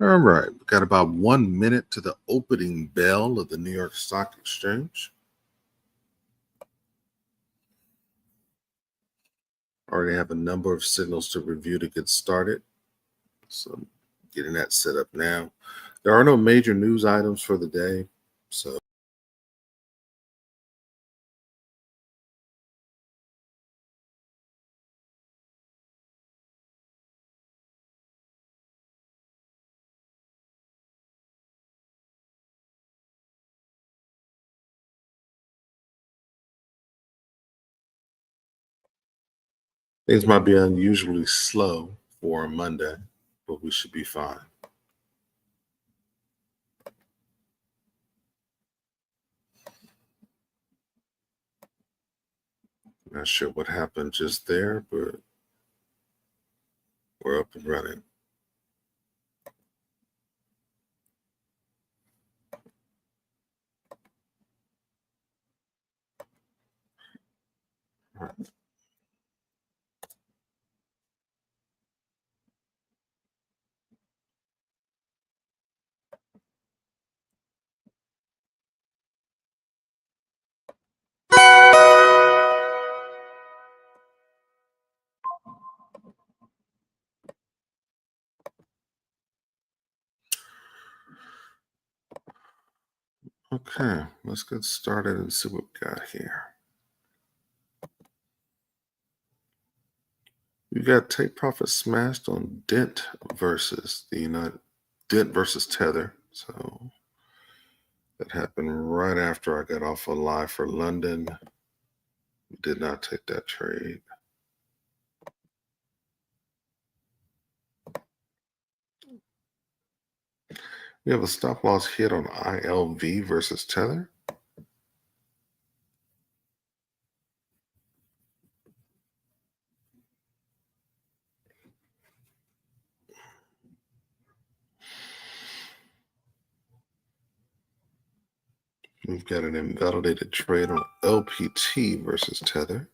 All right, we've got about 1 minute to the opening bell of the New York Stock Exchange. Already have a number of signals to review to get started. So I'm getting that set up now. There are no major news items for the day. So things might be unusually slow for a Monday, but we should be fine. Not sure what happened just there, but we're up and running. All right. Okay, let's get started and see what we got here. You got take profit smashed on Dent versus Tether. So that happened right after I got off a live for London. Did not take that trade. We have a stop loss hit on ILV versus Tether. We've got an invalidated trade on LPT versus Tether.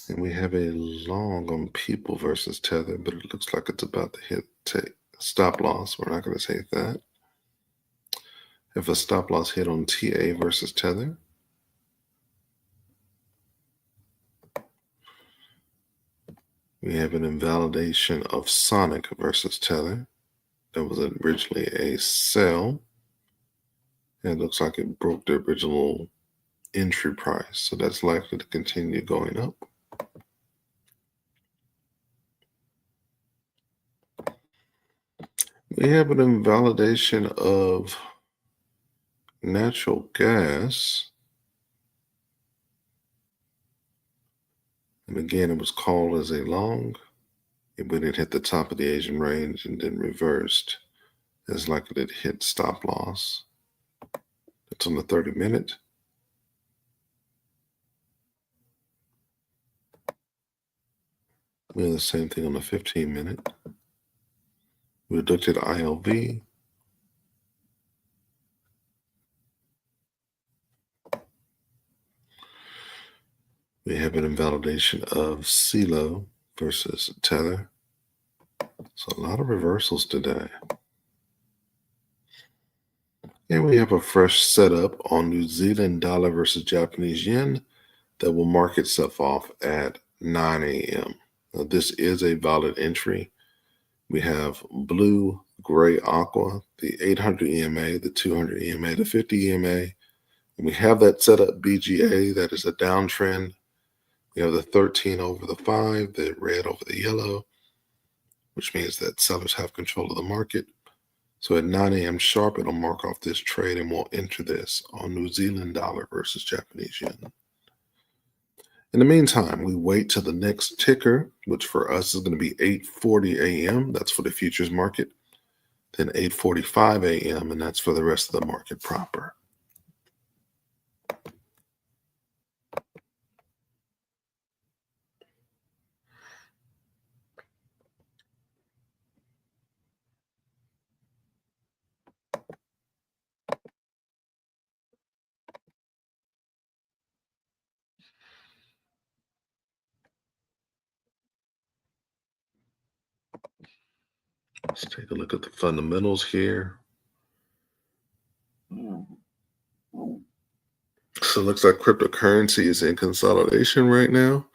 And we have a long on People versus Tether, but it looks like it's about to take stop loss. We're not going to take that. Have a stop loss hit on TA versus Tether. We have an invalidation of Sonic versus Tether. That was originally a sell. And it looks like it broke the original entry price. So that's likely to continue going up. We have an invalidation of natural gas. And again, it was called as a long. When it hit the top of the Asian range and then reversed, it's likely to hit stop loss. That's on the 30-minute. We have the same thing on the 15-minute. We looked at ILV. We have an invalidation of CeeLo versus Tether. So a lot of reversals today. And we have a fresh setup on New Zealand dollar versus Japanese yen that will mark itself off at 9 a.m. Now, this is a valid entry. We have blue, gray, aqua, the 800 EMA, the 200 EMA, the 50 EMA. And we have that set up BGA, that is a downtrend. We have the 13 over the 5, the red over the yellow, which means that sellers have control of the market. So at 9 a.m. sharp, it'll mark off this trade and we'll enter this on New Zealand dollar versus Japanese yen. In the meantime, we wait till the next ticker, which for us is going to be 8:40 a.m. That's for the futures market. then 8:45 a.m., and that's for the rest of the market proper. Let's take a look at the fundamentals here. So it looks like cryptocurrency is in consolidation right now.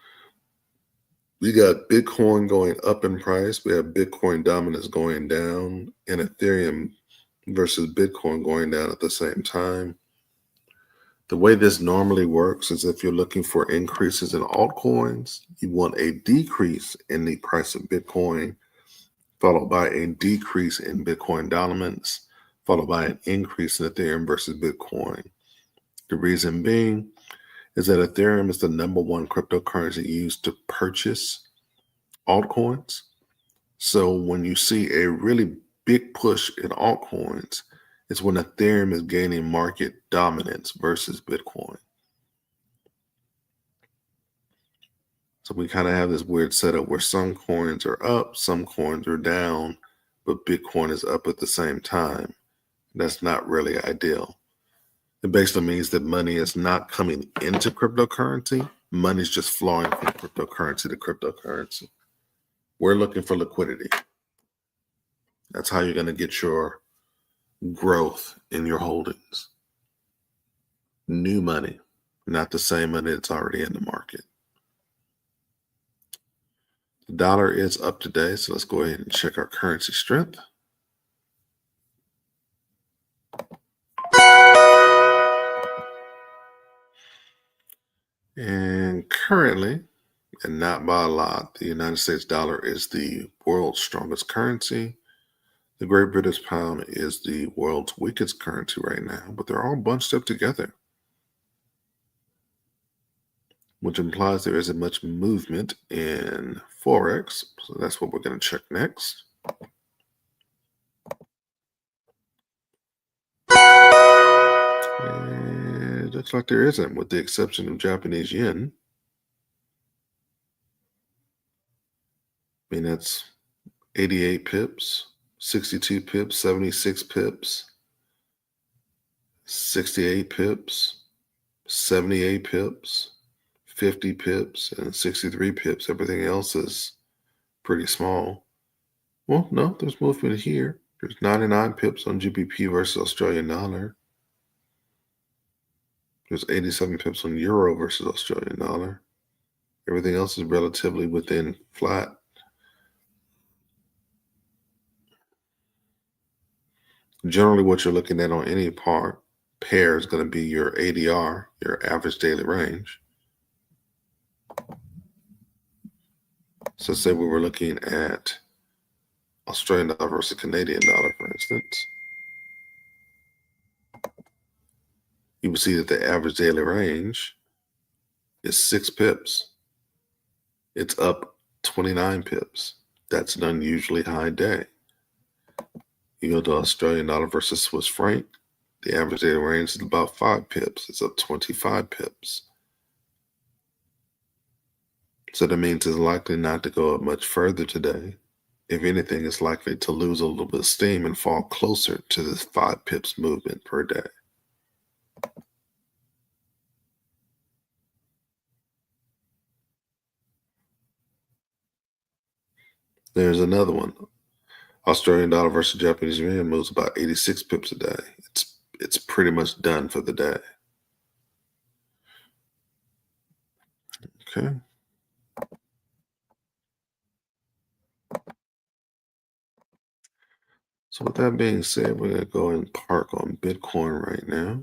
We got Bitcoin going up in price. We have Bitcoin dominance going down, and Ethereum versus Bitcoin going down at the same time. The way this normally works is if you're looking for increases in altcoins, you want a decrease in the price of Bitcoin, followed by a decrease in Bitcoin dominance, followed by an increase in Ethereum versus Bitcoin. The reason being is that Ethereum is the number one cryptocurrency used to purchase altcoins. So when you see a really big push in altcoins, it's when Ethereum is gaining market dominance versus Bitcoin. So we kind of have this weird setup where some coins are up, some coins are down, but Bitcoin is up at the same time. That's not really ideal. It basically means that money is not coming into cryptocurrency. Money's just flowing from cryptocurrency to cryptocurrency. We're looking for liquidity. That's how you're going to get your growth in your holdings. New money, not the same money that's already in the market. The dollar is up today, so let's go ahead and check our currency strength. And currently, and not by a lot, the United States dollar is the world's strongest currency. The Great British pound is the world's weakest currency right now, but they're all bunched up together, which implies there isn't much movement in Forex. So that's what we're going to check next. And it looks like there isn't, with the exception of Japanese yen. I mean, that's 88 pips, 62 pips, 76 pips, 68 pips, 78 pips, 50 pips, and 63 pips. Everything else is pretty small. Well, no, there's movement here. There's 99 pips on GBP versus Australian dollar. There's 87 pips on euro versus Australian dollar. Everything else is relatively within flat. Generally, what you're looking at on any pair is going to be your ADR, your average daily range. So say we were looking at Australian dollar versus Canadian dollar, for instance. You would see that the average daily range is 6 pips. It's up 29 pips. That's an unusually high day. You go to Australian dollar versus Swiss franc, the average daily range is about 5 pips. It's up 25 pips. So that means it's likely not to go up much further today. If anything, it's likely to lose a little bit of steam and fall closer to this 5 pips movement per day. There's another one. Australian dollar versus Japanese yen moves about 86 pips a day. It's pretty much done for the day. Okay. So with that being said, we're going to go and park on Bitcoin right now.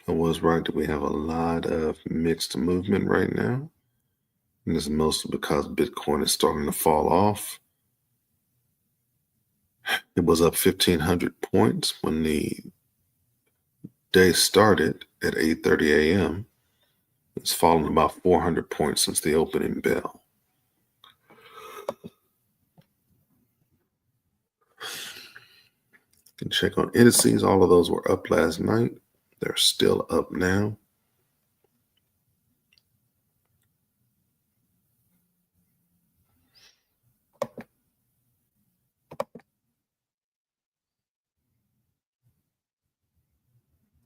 I was right that we have a lot of mixed movement right now. And this is mostly because Bitcoin is starting to fall off. It was up 1,500 points when the day started at 8:30 a.m. It's fallen about 400 points since the opening bell. Can check on indices. All of those were up last night. They're still up now.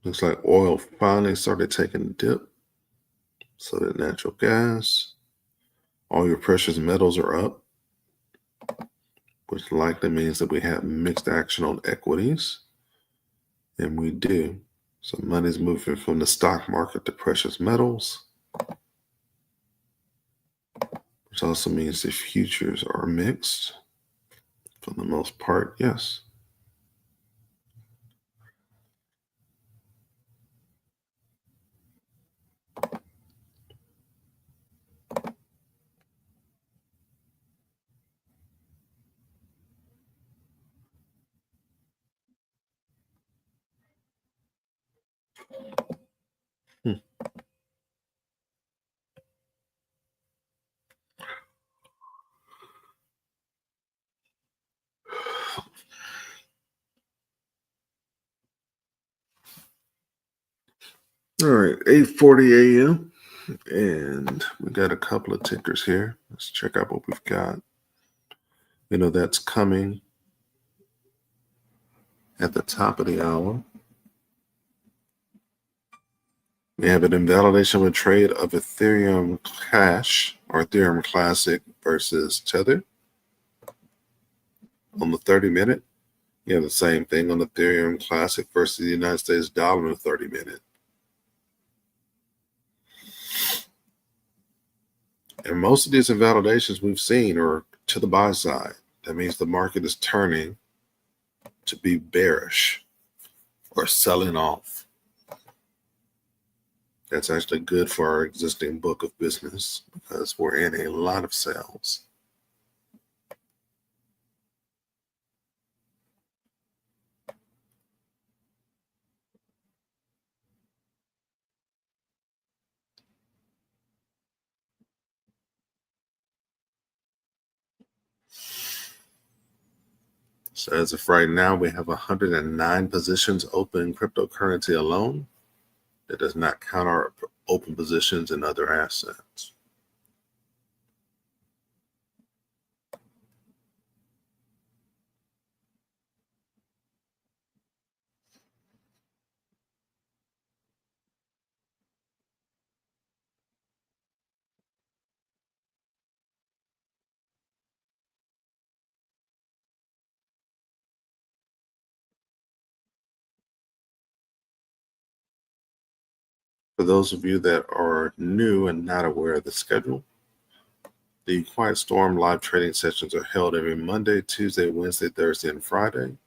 Looks like oil finally started taking a dip. So did natural gas. All your precious metals are up, which likely means that we have mixed action on equities. And we do. So money's moving from the stock market to precious metals, which also means the futures are mixed for the most part. Yes. Hmm. All right, 8:40 a.m. and we got a couple of tickers here. Let's check out what we've got. That's coming at the top of the hour. We have an invalidation of a trade of Ethereum Cash or Ethereum Classic versus Tether on the 30-minute. You have the same thing on Ethereum Classic versus the United States dollar on the 30-minute. And most of these invalidations we've seen are to the buy side. That means the market is turning to be bearish or selling off. That's actually good for our existing book of business because we're in a lot of sales. So as of right now, we have 109 positions open in cryptocurrency alone. That does not count our open positions in other assets. For those of you that are new and not aware of the schedule, the Quiet Storm live trading sessions are held every Monday, Tuesday, Wednesday, Thursday, and Friday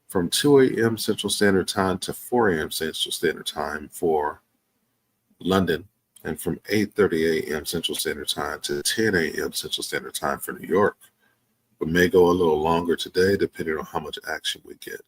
from 2 a.m. Central Standard Time to 4 a.m. Central Standard Time for London, and from 8:30 a.m. Central Standard Time to 10 a.m. Central Standard Time for New York. We may go a little longer today depending on how much action we get.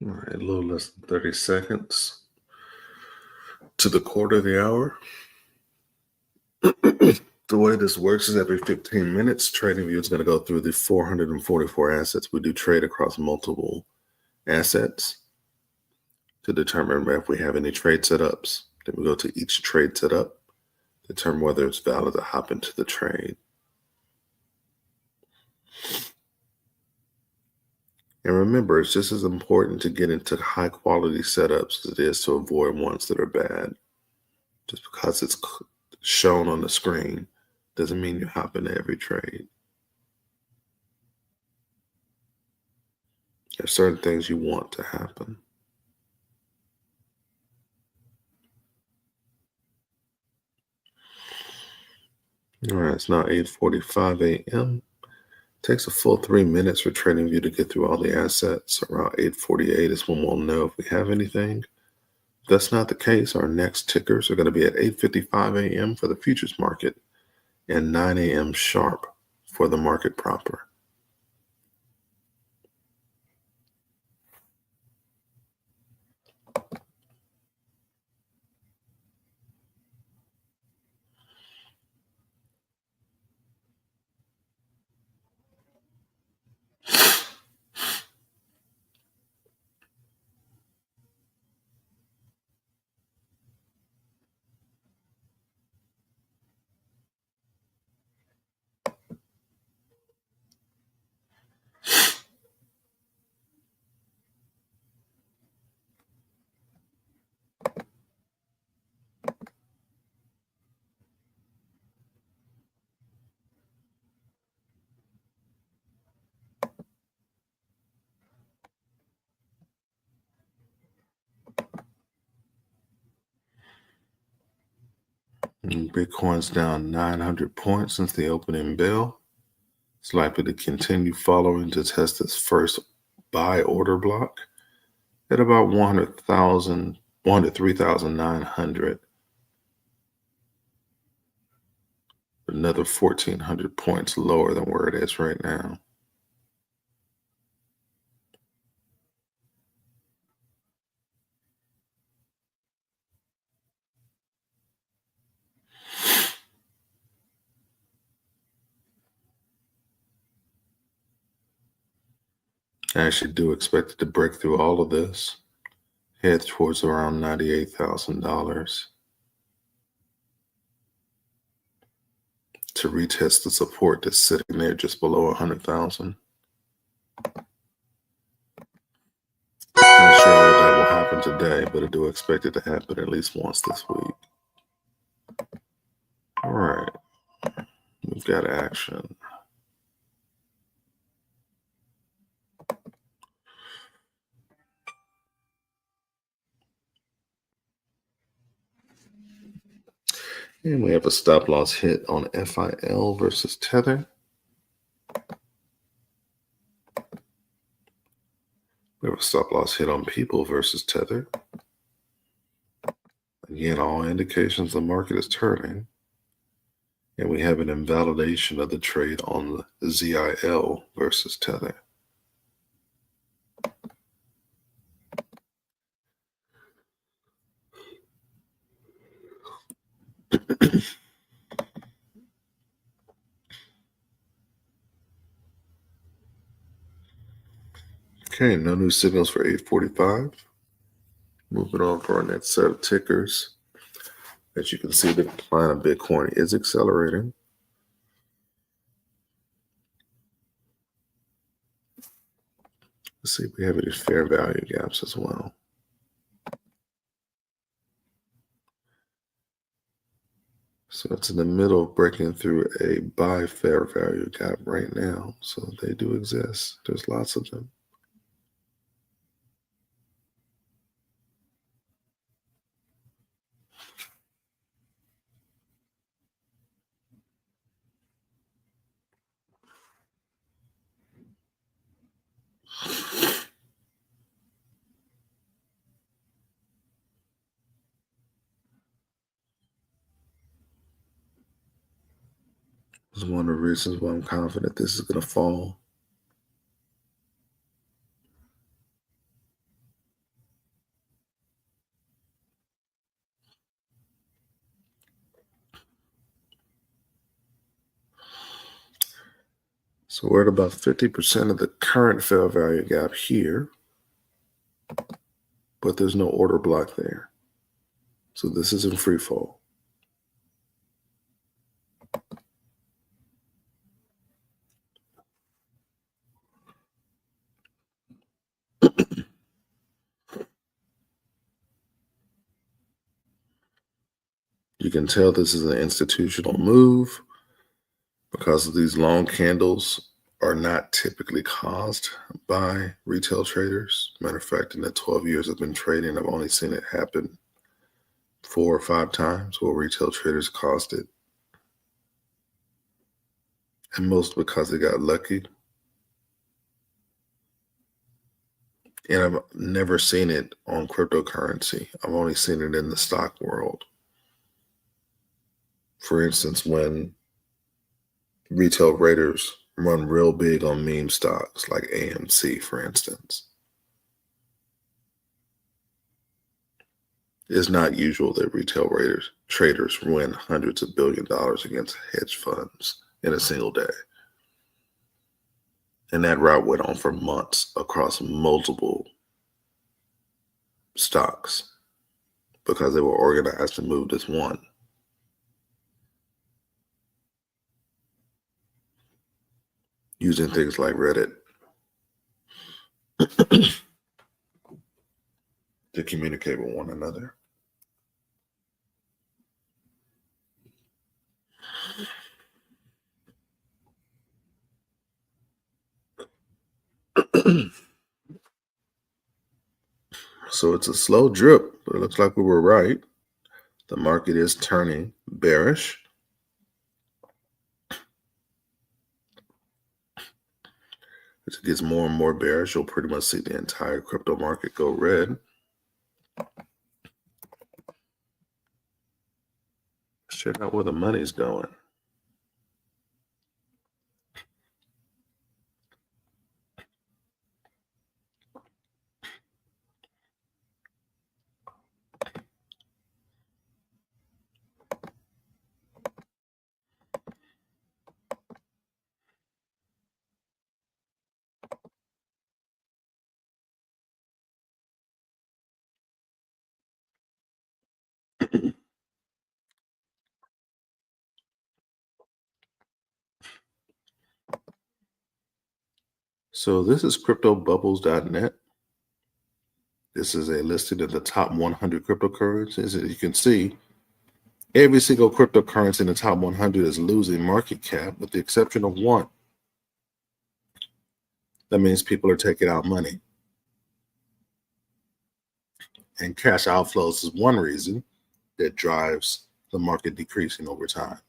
All right, a little less than 30 seconds to the quarter of the hour. The way this works is every 15 minutes, TradingView is going to go through the 444 assets. We do trade across multiple assets to determine if we have any trade setups. Then we go to each trade setup, determine whether it's valid to hop into the trade. And remember, it's just as important to get into high quality setups as it is to avoid ones that are bad. Just because it's shown on the screen doesn't mean you hop into every trade. There's certain things you want to happen. All right, it's now 8:45 a.m. Takes a full 3 minutes for TradingView to get through all the assets. Around 8:48 is when we'll know if we have anything. If that's not the case, our next tickers are going to be at 8:55 a.m. for the futures market and 9 a.m. sharp for the market proper. And Bitcoin's down 900 points since the opening bell. It's likely to continue following to test its first buy order block at about 100,000, 103,900. Another 1,400 points lower than where it is right now. I actually do expect it to break through all of this, head towards around $98,000 to retest the support that's sitting there just below 100,000. Not sure whether that will happen today, but I do expect it to happen at least once this week. All right, we've got action. And we have a stop loss hit on FIL versus Tether. We have a stop loss hit on People versus Tether. Again, all indications the market is turning. And we have an invalidation of the trade on the ZIL versus Tether. Okay, no new signals for 8:45. Moving on for our next set of tickers. As you can see, the decline of Bitcoin is accelerating. Let's see if we have any fair value gaps as well. So it's in the middle of breaking through a buy fair value gap right now. So they do exist. There's lots of them. This is one of the reasons why I'm confident this is going to fall. So we're at about 50% of the current fair value gap here, but there's no order block there. So this is in free fall. You can tell this is an institutional move because these long candles are not typically caused by retail traders. Matter of fact, in the 12 years I've been trading, I've only seen it happen 4 or 5 times where retail traders caused it. And most because they got lucky. And I've never seen it on cryptocurrency. I've only seen it in the stock world. For instance, when retail traders run real big on meme stocks like AMC, for instance, it's not usual that retail traders win hundreds of billion dollars against hedge funds in a single day. And that route went on for months across multiple stocks because they were organized to move as one. Using things like Reddit to communicate with one another. So it's a slow drip, but it looks like we were right. The market is turning bearish. As it gets more and more bearish, you'll pretty much see the entire crypto market go red. Let's check out where the money's going. So this is cryptobubbles.net. This is a listing of the top 100 cryptocurrencies. As you can see, every single cryptocurrency in the top 100 is losing market cap with the exception of one. That means people are taking out money. And cash outflows is one reason that drives the market decreasing over time.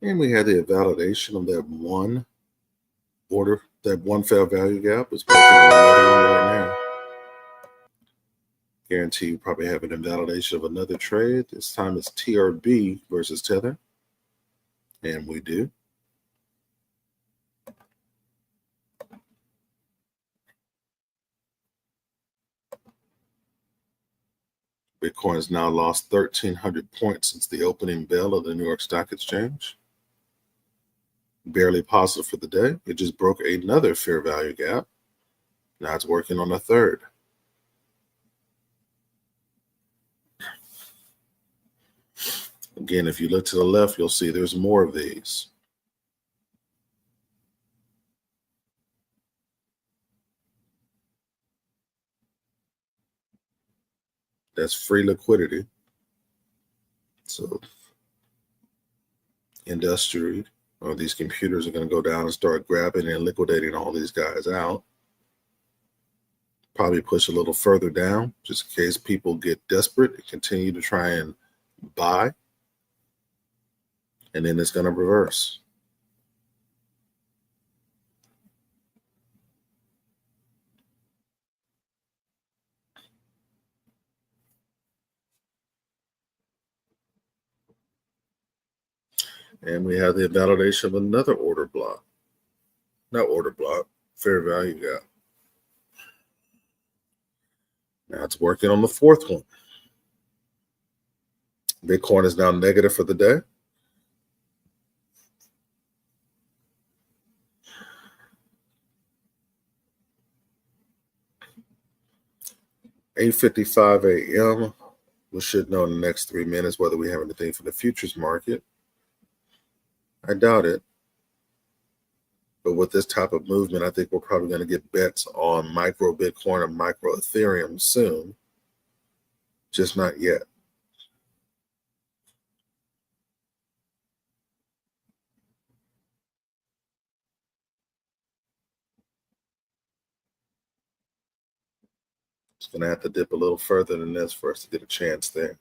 And we had the validation of that one order, that one fair value gap is breaking another one right now. Guarantee you probably have an invalidation of another trade. This time it's TRB versus Tether. And we do. Bitcoin has now lost 1,300 points since the opening bell of the New York Stock Exchange. Barely positive for the day. It just broke another fair value gap. Now it's working on a third. Again, if you look to the left, you'll see there's more of these. That's free liquidity. So industry or these computers are going to go down and start grabbing and liquidating all these guys out. Probably push a little further down just in case people get desperate and continue to try and buy. And then it's going to reverse. And we have the invalidation of another order block. Not order block, fair value gap. Now it's working on the fourth one. Bitcoin is now negative for the day. (8:55 a.m.) We should know in the next 3 minutes whether we have anything for the futures market. I doubt it. But with this type of movement, I think we're probably going to get bets on micro Bitcoin and micro Ethereum soon. Just not yet. It's going to have to dip a little further than this for us to get a chance there.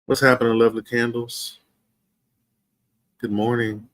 What's happening, lovely candles? Good morning.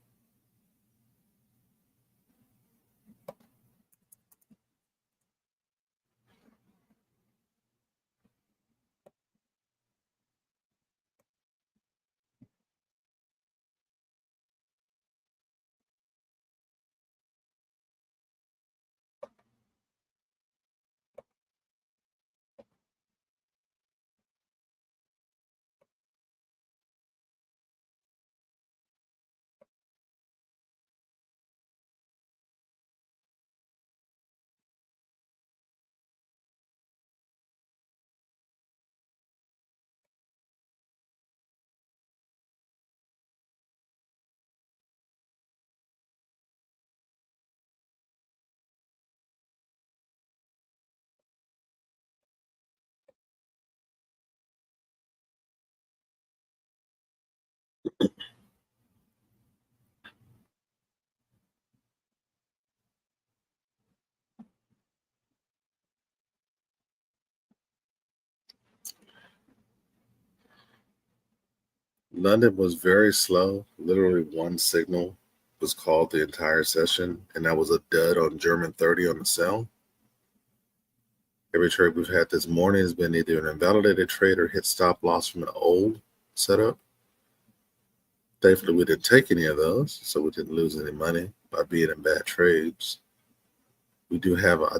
London was very slow. Literally one signal was called the entire session, and that was a dud on German 30 on the sell. Every trade we've had this morning has been either an invalidated trade or hit stop loss from an old setup. Thankfully, we didn't take any of those, so we didn't lose any money by being in bad trades. We do have, I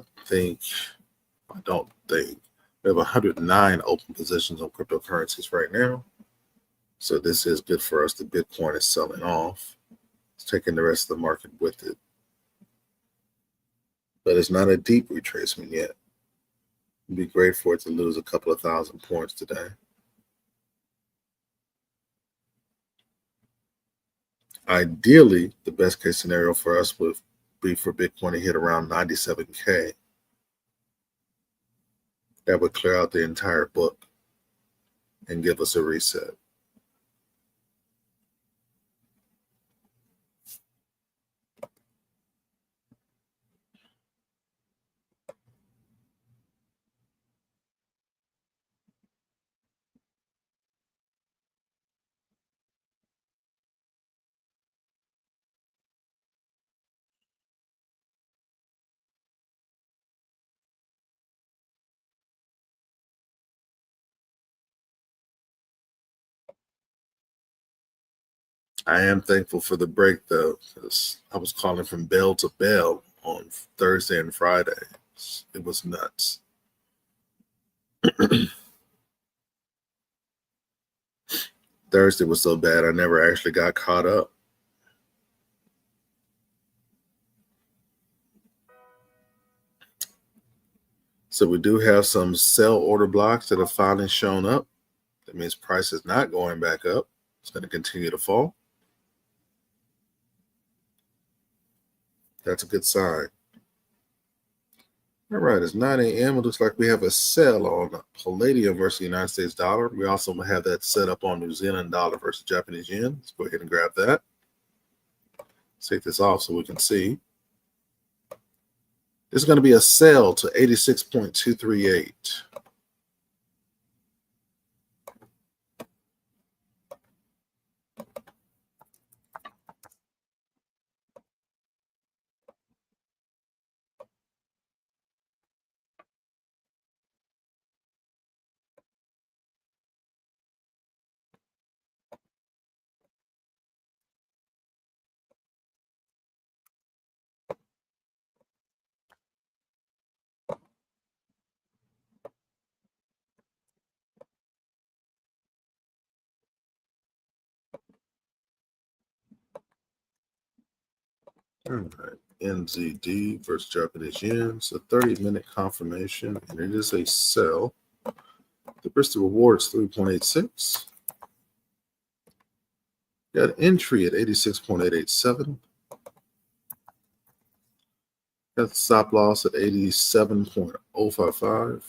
don't think, we have 109 open positions on cryptocurrencies right now. So this is good for us. The Bitcoin is selling off. It's taking the rest of the market with it. But it's not a deep retracement yet. It'd be great for it to lose a couple of thousand points today. Ideally, the best case scenario for us would be for Bitcoin to hit around 97K. That would clear out the entire book and give us a reset. I am thankful for the break though, because I was calling from bell to bell on Thursday and Friday. It was nuts. Thursday was so bad I never actually got caught up. So we do have some sell order blocks that have finally shown up. That means price is not going back up. It's going to continue to fall. That's a good sign. All right, it's 9 a.m. It looks like we have a sell on Palladium versus the United States dollar. We also have that set up on New Zealand dollar versus Japanese yen. Let's go ahead and grab that. Let's take this off so we can see. This is going to be a sell to 86.238. All right, NZD versus Japanese yen. It's a 30-minute confirmation, and it is a sell. The Bristol reward is 3.86. Got entry at 86.887. Got the stop loss at 87.055.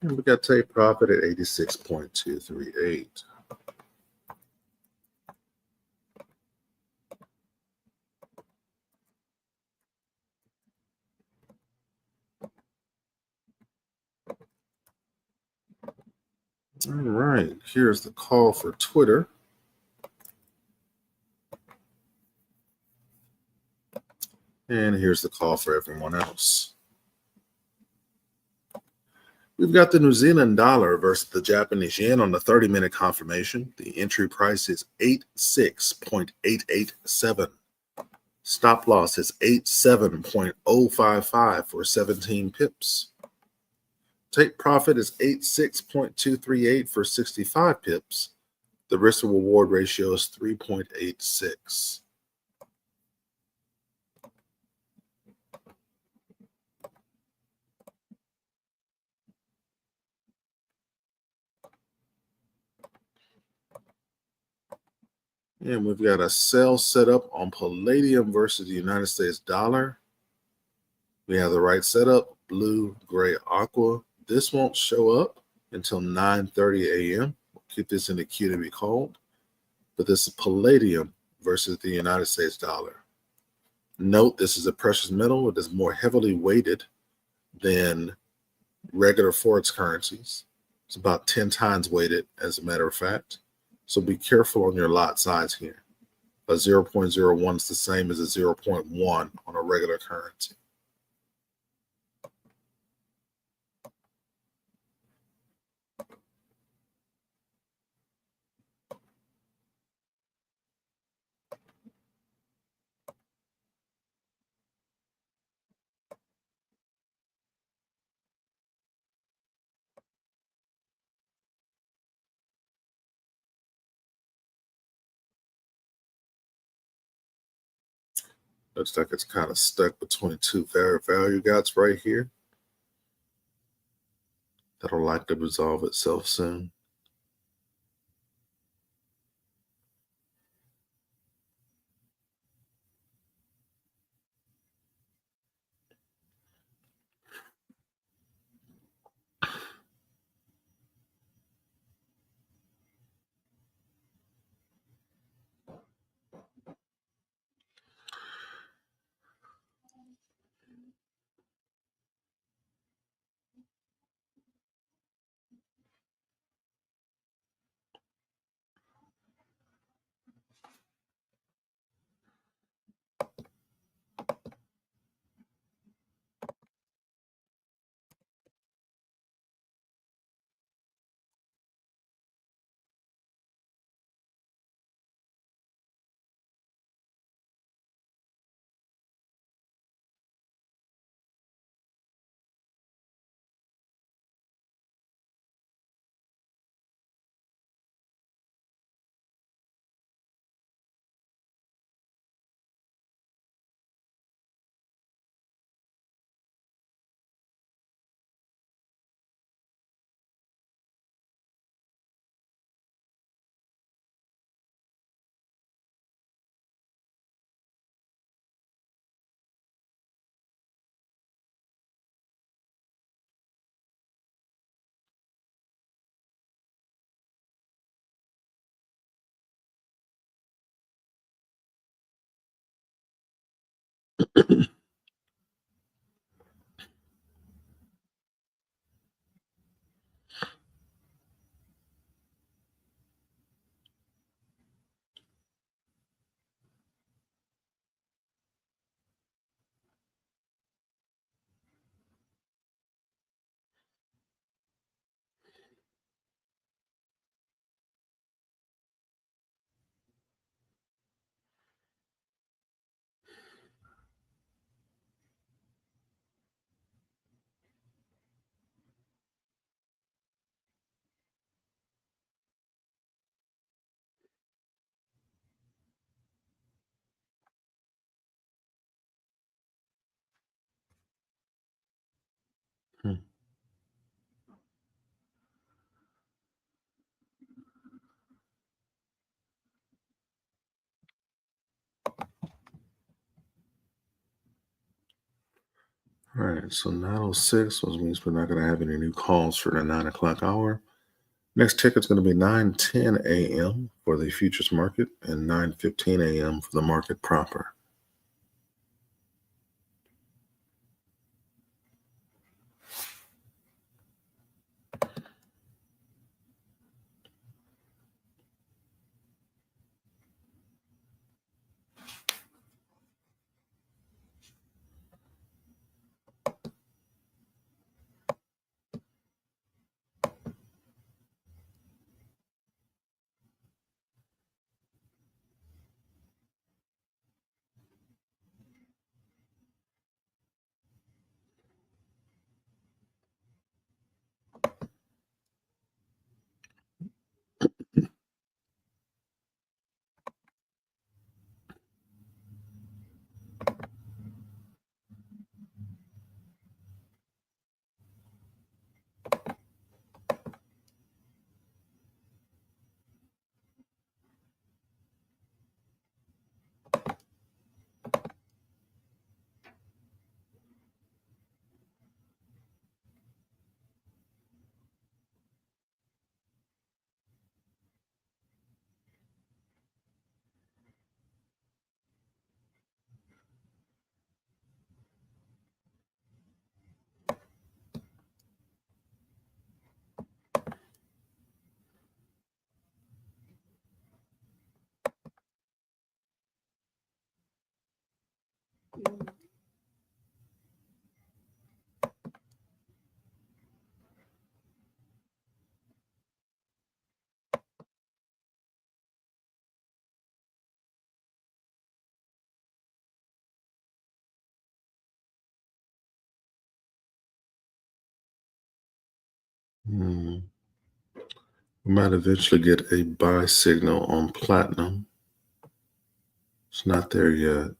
And we got take profit at 86.238. All right, here's the call for Twitter. And here's the call for everyone else. We've got the New Zealand dollar versus the Japanese yen on the 30-minute confirmation. The entry price is 86.887. Stop loss is 87.055 for 17 pips. Take profit is 86.238 for 65 pips. The risk to reward ratio is 3.86. And we've got a sell set up on Palladium versus the United States dollar. We have the right setup, blue, gray, aqua. This won't show up until 9:30 a.m. We'll keep this in the queue to be called. But this is Palladium versus the United States dollar. Note this is a precious metal. It is more heavily weighted than regular Forex currencies. It's about 10 times weighted, as a matter of fact. So be careful on your lot size here. A 0.01 is the same as a 0.1 on a regular currency. Looks like it's kind of stuck between two fair value gaps right here. That'll likely resolve itself soon. Hmm. All right, so 9:06, which means we're not going to have any new calls for the 9 o'clock hour. Next ticker is going to be 9:10 a.m. for the futures market and 9:15 a.m. for the market proper. Hmm. We might eventually get a buy signal on platinum. It's not there yet.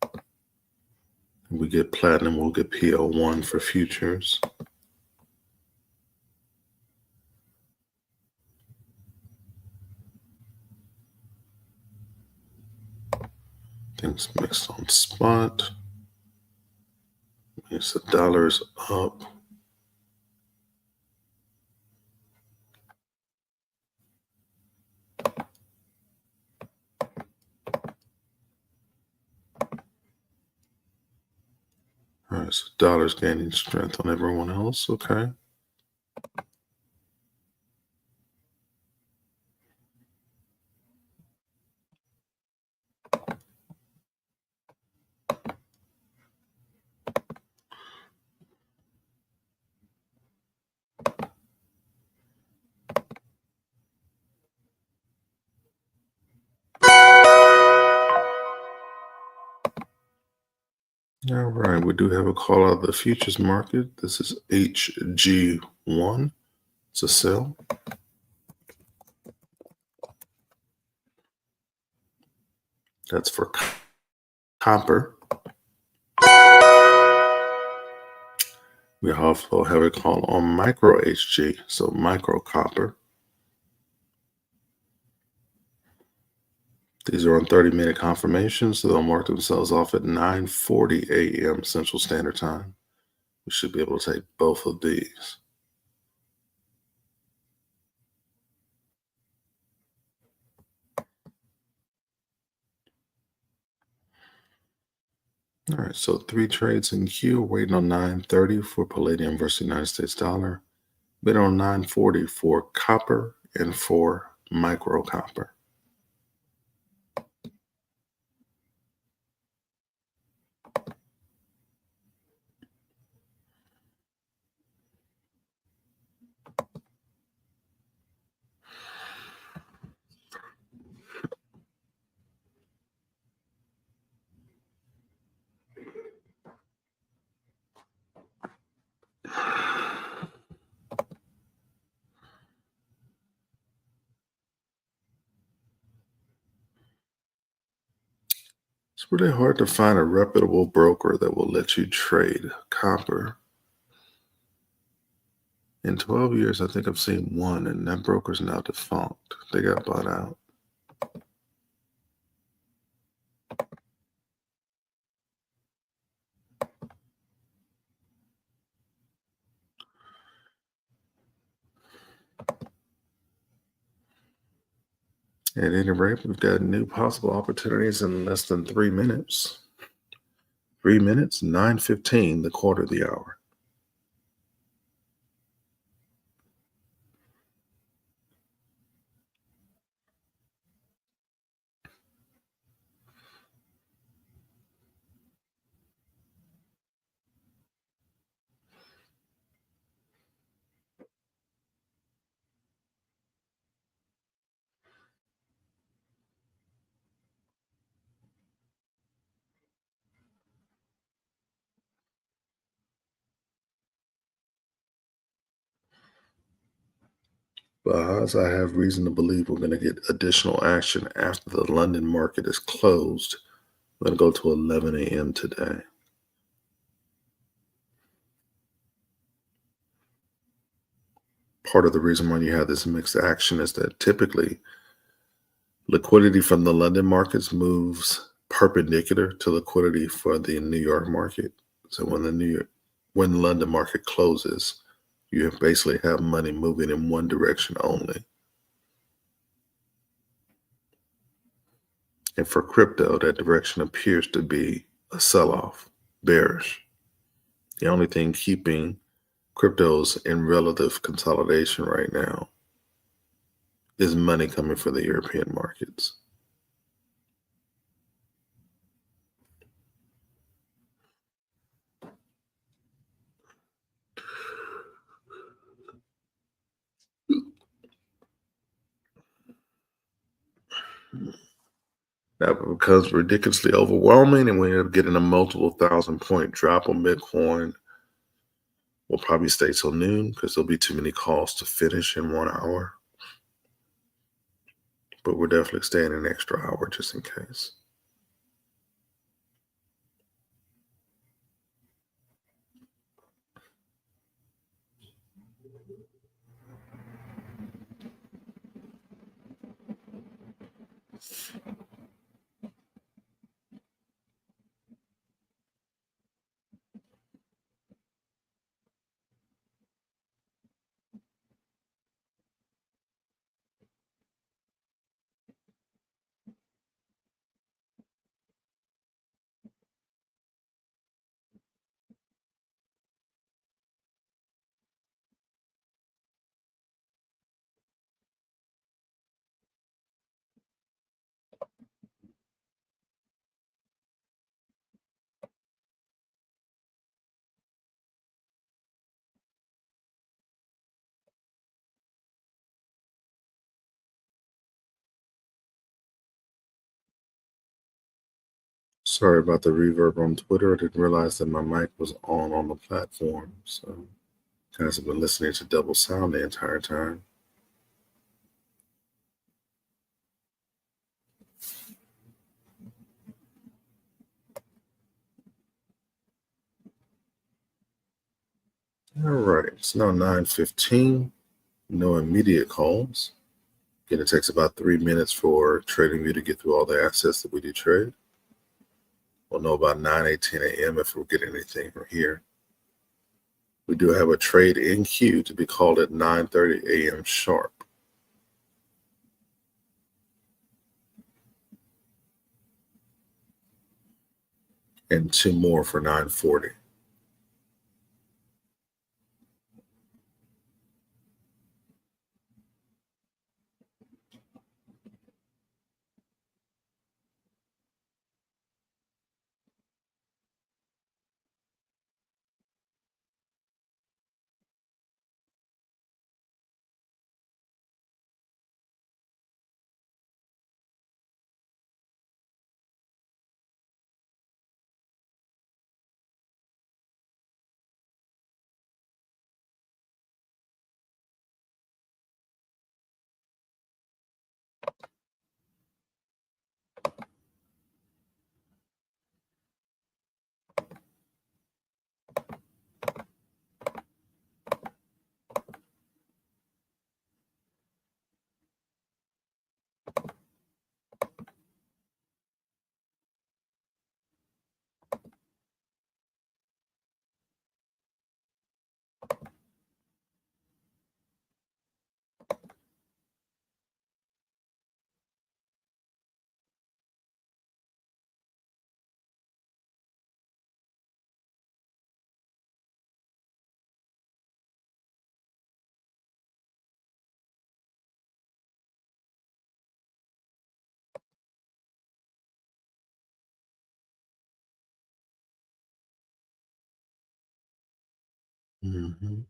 If we get platinum, we'll get PL1 for futures. Things mixed on spot. Means the dollar's up. All right, so dollar's gaining strength on everyone else. Okay. All right, we do have a call out of the futures market. This is HG1. It's a sell. That's for copper. We also have a call on micro HG, so micro copper. These are on 30-minute confirmations, so they'll mark themselves off at 9:40 a.m. Central Standard Time. We should be able to take both of these. All right, so 3 trades in queue, waiting on 9:30 for palladium versus United States dollar, bid on 9:40 for copper and for micro copper. It's really hard to find a reputable broker that will let you trade copper. In 12 years, I think I've seen one, and that broker's now defunct. They got bought out. At any rate, we've got new possible opportunities in less than 3 minutes. 3 minutes, 9:15, the quarter of the hour. But I have reason to believe we're going to get additional action after the London market is closed. We're going to go to 11 a.m. today. Part of the reason why you have this mixed action is that typically liquidity from the London markets moves perpendicular to liquidity for the New York market. So when the London market closes, you basically have money moving in one direction only. And for crypto, that direction appears to be a sell-off, bearish. The only thing keeping cryptos in relative consolidation right now is money coming from the European markets. That becomes ridiculously overwhelming, and we end up getting a multiple 1,000-point drop on Bitcoin. We'll probably stay till noon because there'll be too many calls to finish in 1 hour. But we're definitely staying an extra hour just in case. Sorry about the reverb on Twitter. I didn't realize that my mic was on the platform. So guys have been listening to double sound the entire time. All right, it's now 9:15. No immediate calls. Again, it takes about 3 minutes for TradingView to get through all the assets that we do trade. We'll know about 9:18 a.m. if we'll get anything from here. We do have a trade in queue to be called at 9:30 a.m. sharp. and two more for 940. Mm-hmm.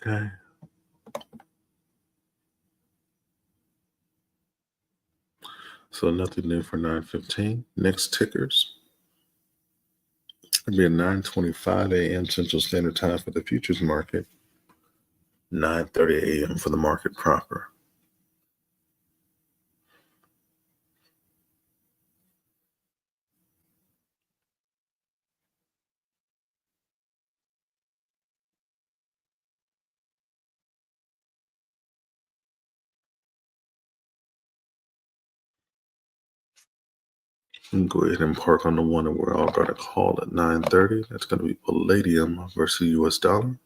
Okay. So nothing new for 9:15. Next tickers. It'll be at 9:25 a.m. Central Standard Time for the futures market. 9:30 a.m. for the market proper. And go ahead and park on the one that we're all going to call at 9:30. That's going to be palladium versus US dollar.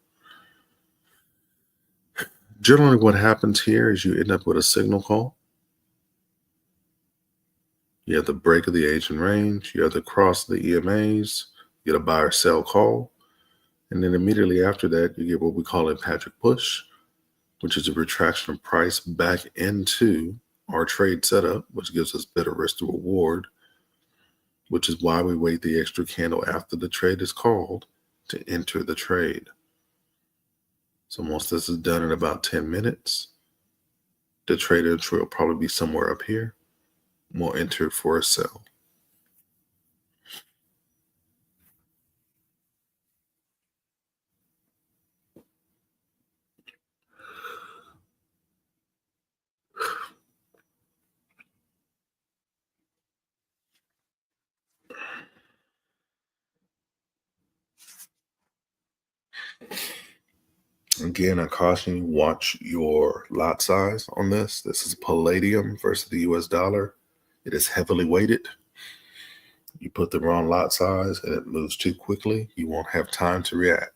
Generally, what happens here is you end up with a signal call. You have the break of the Asian range. You have the cross of the EMAs. You get a buy or sell call. And then immediately after that, you get what we call a Patrick push, which is a retraction of price back into our trade setup, which gives us better risk to reward, which is why we wait the extra candle after the trade is called to enter the trade. So once this is done in about 10 minutes, the trade entry will probably be somewhere up here. We'll enter for a sell. Again, I caution you, watch your lot size on this. This is palladium versus the US dollar. It is heavily weighted. You put the wrong lot size and it moves too quickly. You won't have time to react.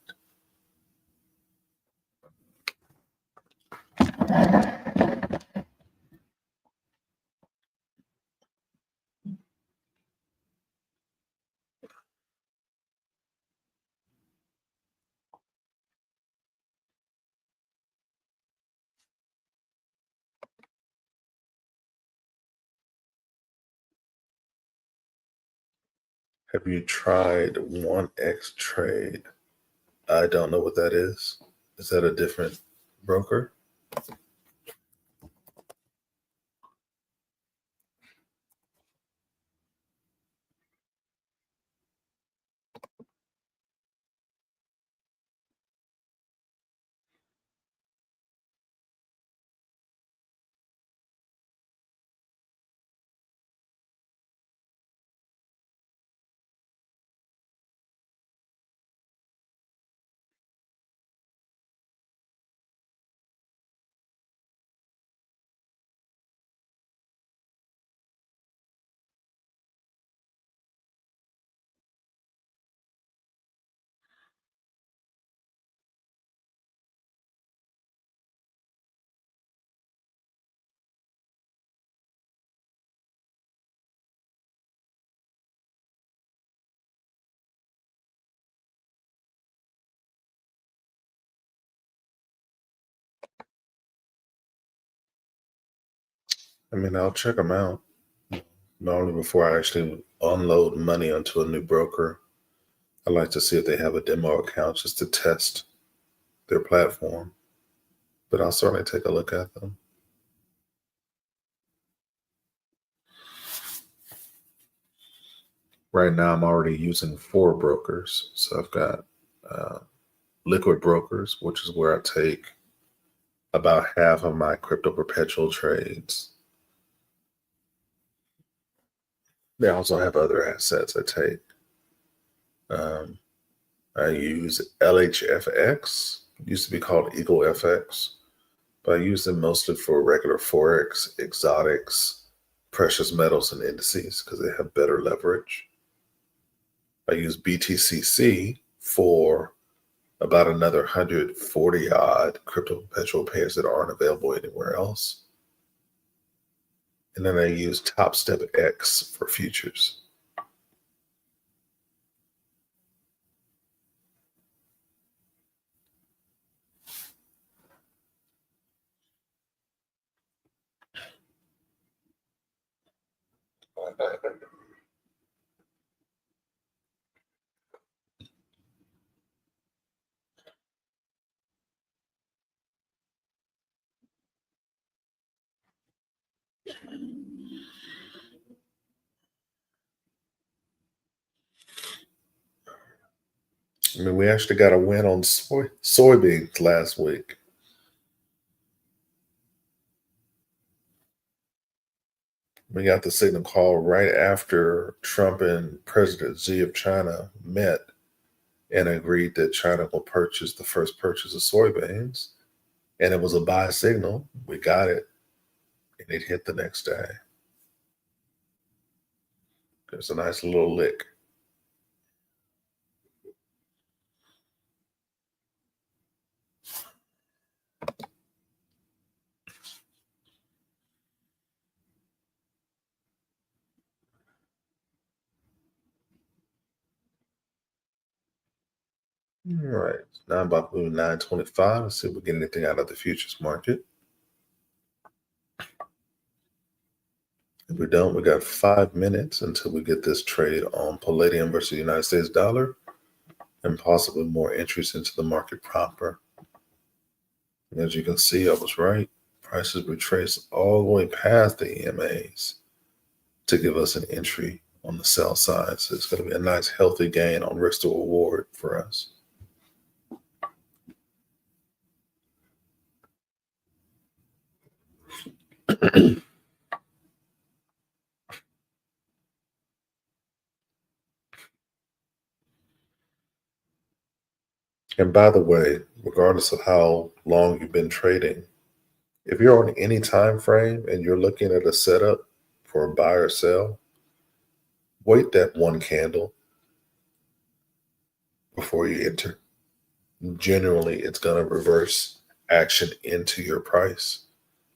Have you tried 1x trade? I don't know what that is. Is that a different broker? I mean, I'll check them out. Normally, before I actually unload money onto a new broker, I like to see if they have a demo account just to test their platform. But I'll certainly take a look at them. Right now, I'm already using 4 brokers. So I've got liquid brokers, which is where I take about half of my crypto perpetual trades. They also have other assets I take. I use LHFX, used to be called Eagle FX, but I use them mostly for regular Forex, exotics, precious metals, and indices because they have better leverage. I use BTCC for about another 140 odd crypto perpetual pairs that aren't available anywhere else. And then I use Top Step X for futures. I mean, we actually got a win on soybeans last week. We got the signal call right after Trump and President Xi of China met and agreed that China will purchase the first purchase of soybeans. And it was a buy signal. We got it. And it hit the next day. There's a nice little lick. All right. Now I'm about to move 925. Let's see if we get anything out of the futures market. If we don't, we got 5 minutes until we get this trade on palladium versus the United States dollar and possibly more entries into the market proper. And as you can see, I was right. Prices retraced all the way past the EMAs to give us an entry on the sell side. So it's going to be a nice healthy gain on risk to reward for us. And by the way, regardless of how long you've been trading, if you're on any time frame and you're looking at a setup for a buy or sell, wait that one candle before you enter. Generally, it's going to reverse action into your price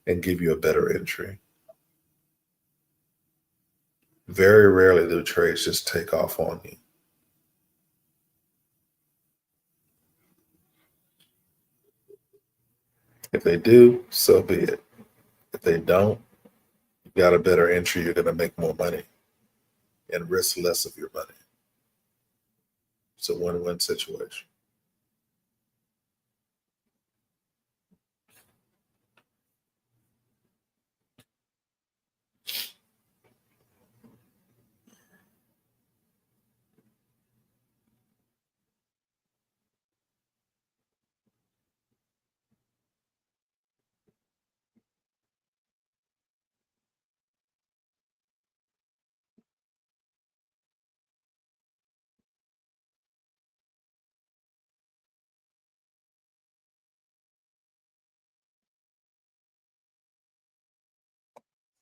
and give you a better entry. Very rarely do trades just take off on you. If they do, so be it. If they don't, you got a better entry, you're going to make more money and risk less of your money. It's a win-win situation.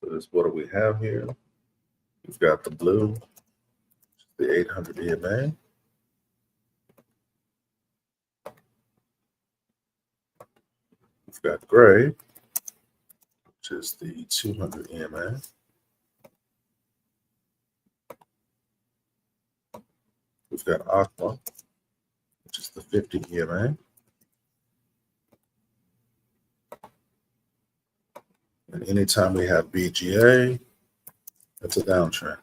So this, what do we have here? We've got the blue, the 800 EMA. We've got gray, which is the 200 EMA. We've got aqua, which is the 50 EMA. And anytime we have BGA, that's a downtrend.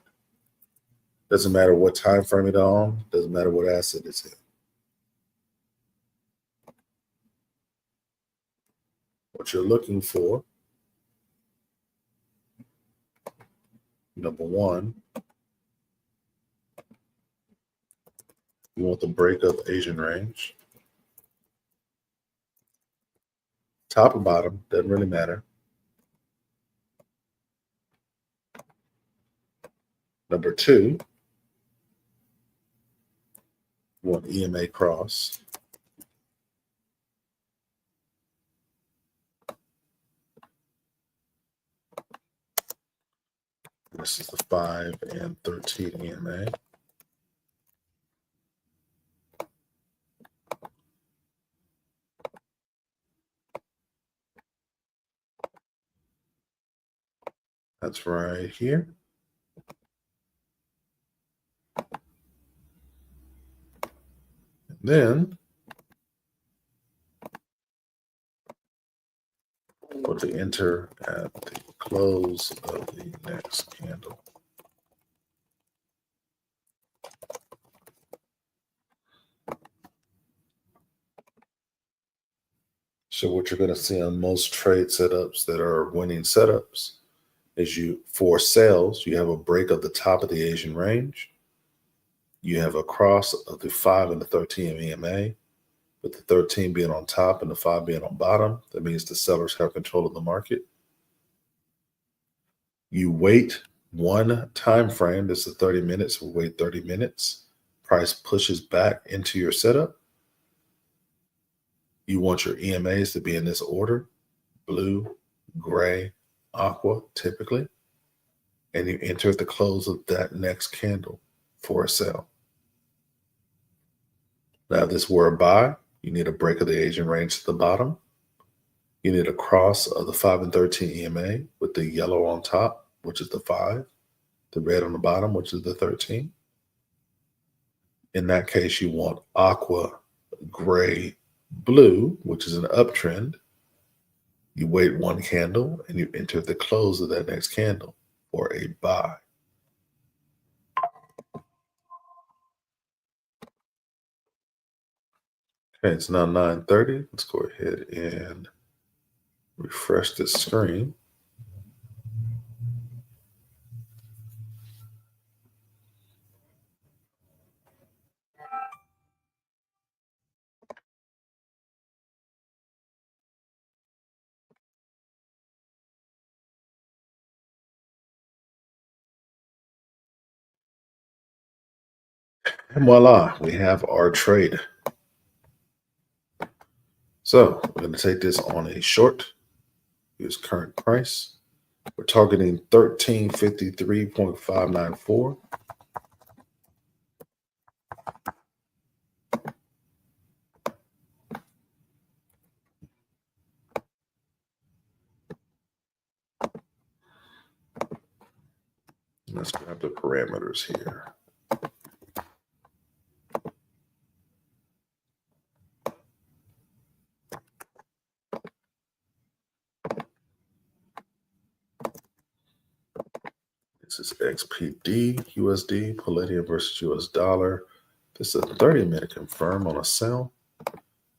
Doesn't matter what time frame it's on, doesn't matter what asset it's in. What you're looking for, number one, you want the break of Asian range. Top or bottom, doesn't really matter. Number two, you want EMA cross. This is the 5 and 13 EMA. That's right here. And then we'll to enter at the close of the next candle. So what you're going to see on most trade setups that are winning setups is for sales, you have a break of the top of the Asian range. You have a cross of the 5 and the 13 EMA, with the 13 being on top and the 5 being on bottom. That means the sellers have control of the market. You wait one time frame. This is 30 minutes. We'll wait 30 minutes. Price pushes back into your setup. You want your EMAs to be in this order: blue, gray, aqua, typically. And you enter at the close of that next candle for a sell. Now, if this were a buy, you need a break of the Asian range to the bottom. You need a cross of the 5 and 13 EMA with the yellow on top, which is the 5, the red on the bottom, which is the 13. In that case, you want aqua, gray, blue, which is an uptrend. You wait one candle and you enter at the close of that next candle for a buy. Okay, it's now 9:30. Let's go ahead and refresh this screen. And voila, we have our trade. So we're going to take this on a short. Here's current price. We're targeting 1353.594. Let's grab the parameters here. This is XPD, USD, Palladium versus US dollar. This is a 30-minute confirm on a sell.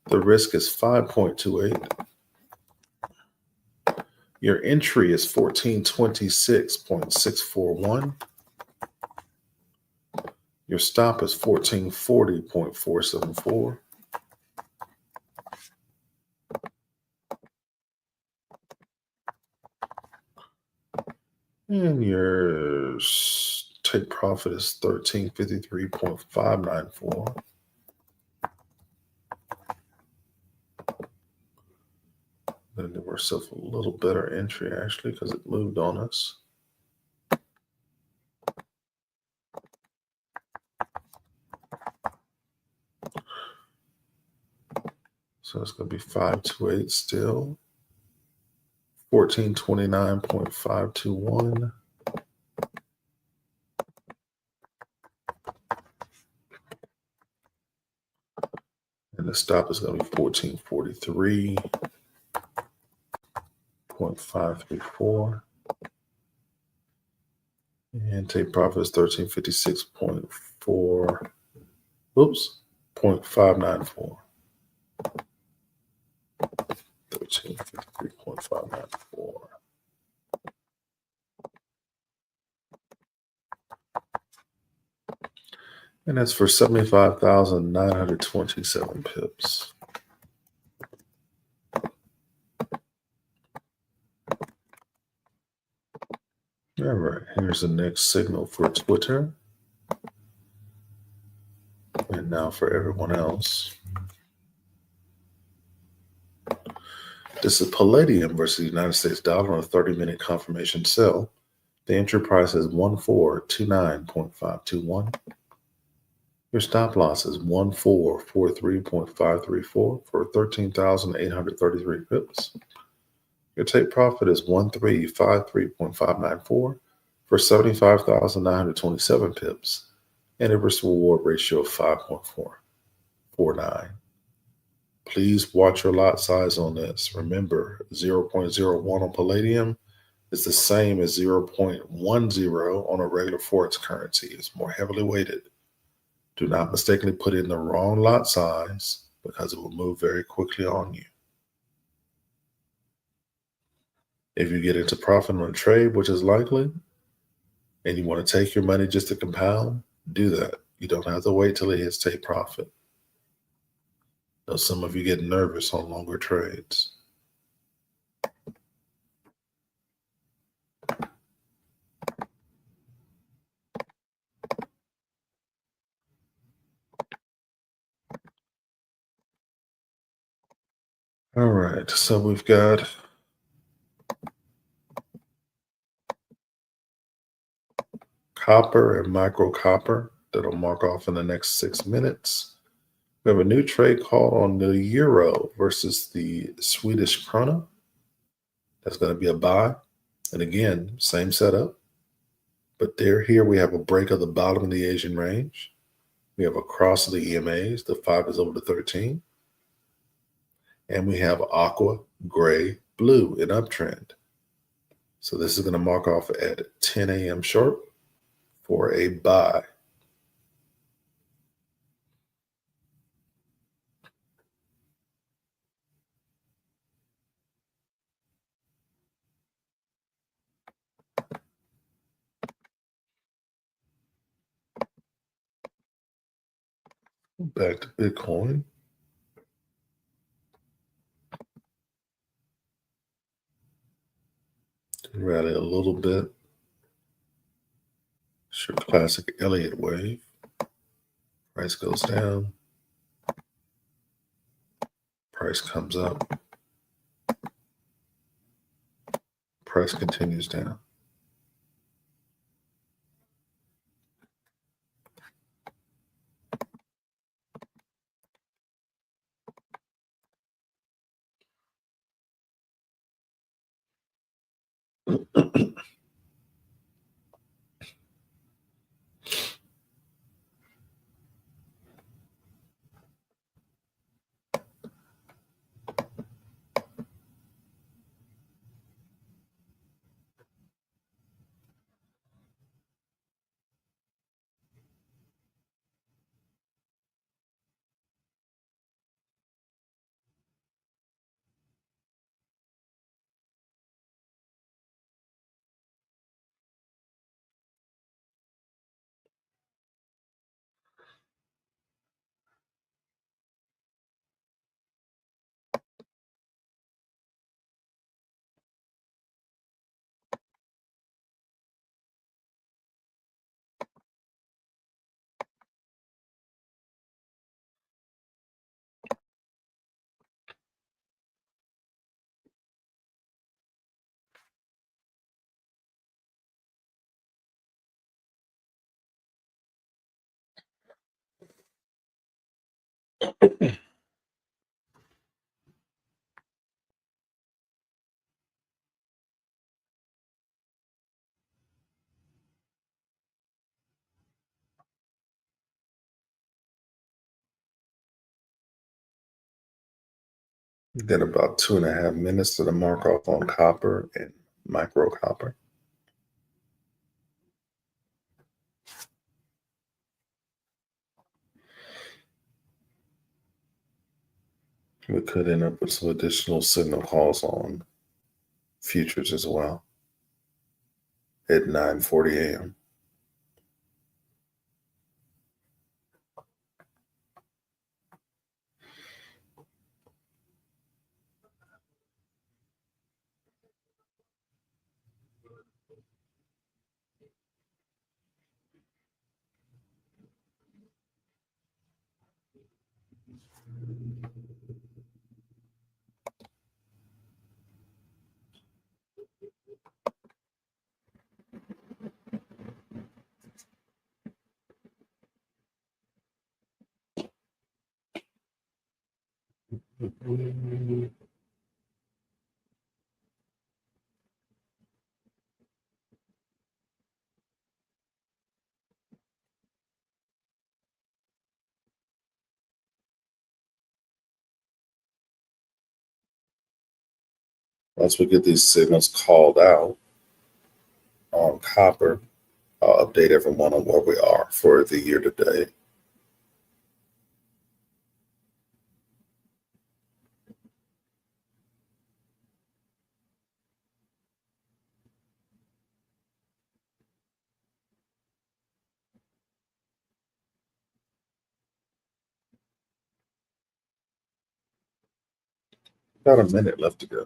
The risk is 5.28. Your entry is 1426.641. Your stop is 1440.474. And your take profit is 1353.594. Then give ourselves a little better entry actually because it moved on us. So it's going to be 528 still. 1429.521. And the stop is going to be 1443.534. And take profit is 1356.4. Oops, 0.594. 1353.594. And that's for 75,927 pips. All right, here's the next signal for Twitter. And now for everyone else. This is Palladium versus the United States dollar on a 30-minute confirmation sell. The entry price is 1429.521. Your stop loss is 1443.534 for 13,833 pips. Your take profit is 1353.594 for 75,927 pips and a risk reward ratio of 5.449. Please watch your lot size on this. Remember, 0.01 on Palladium is the same as 0.10 on a regular Forex currency. It's more heavily weighted. Do not mistakenly put in the wrong lot size because it will move very quickly on you. If you get into profit on a trade, which is likely, and you want to take your money just to compound, do that. You don't have to wait till it hits take profit. Now, some of you get nervous on longer trades. All right, so we've got copper and micro copper that'll mark off in the next 6 minutes. We have a new trade called on the euro versus the Swedish krona. That's going to be a buy. And again, same setup. But here we have a break of the bottom of the Asian range. We have a cross of the EMAs. The 5 is over to 13. And we have aqua, gray, blue in uptrend. So this is going to mark off at 10 a.m. sharp for a buy. Back to Bitcoin. Rally a little bit. Sure, classic Elliott wave. Price goes down. Price comes up. price continues down. Then about 2.5 minutes to the mark off on copper and micro copper. We could end up with some additional signal calls on futures as well at 9:40 a.m. Once we get these signals called out on copper, I'll update everyone on where we are for the year to date. About a minute left to go.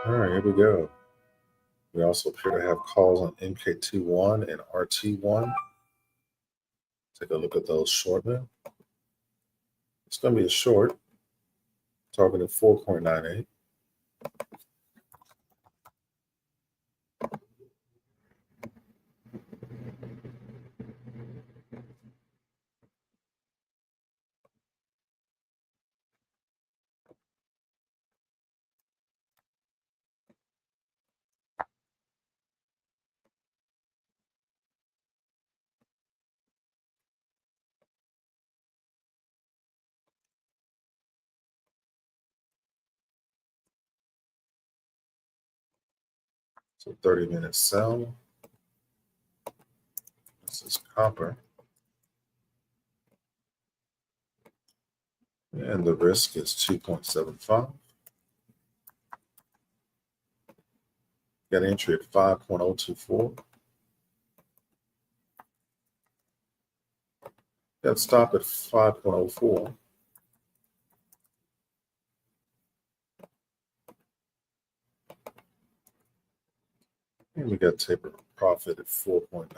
All right, here we go. We also appear to have calls on MK21 and RT1. Take a look at those shortly. It's going to be a short, targeting 4.98. So 30-minute sell. This is copper. And the risk is 2.75. Got entry at 5.024. Got stop at 5.04. And we got taper profit at 4.98.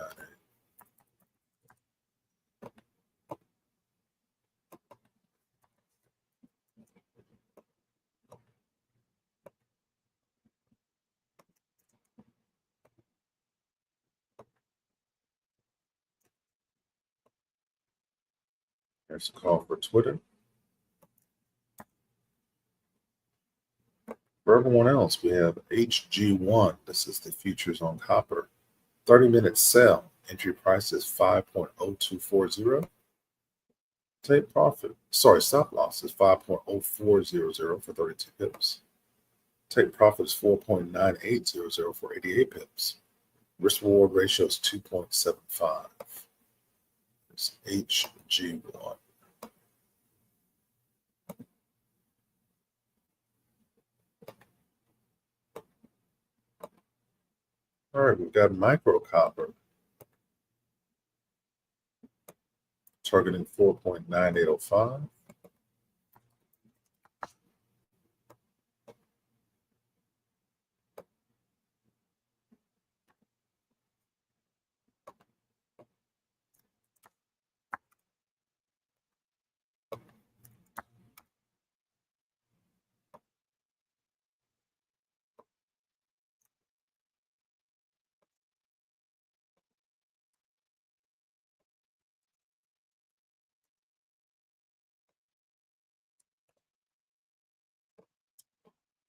There's a call for Twitter. For everyone else, we have HG1. This is the futures on copper. 30-minute sell. Entry price is 5.0240. Take profit. Sorry, stop loss is 5.0400 for 32 pips. Take profit is 4.9800 for 88 pips. Risk reward ratio is 2.75. It's HG1. All right, we've got micro copper targeting 4.9805.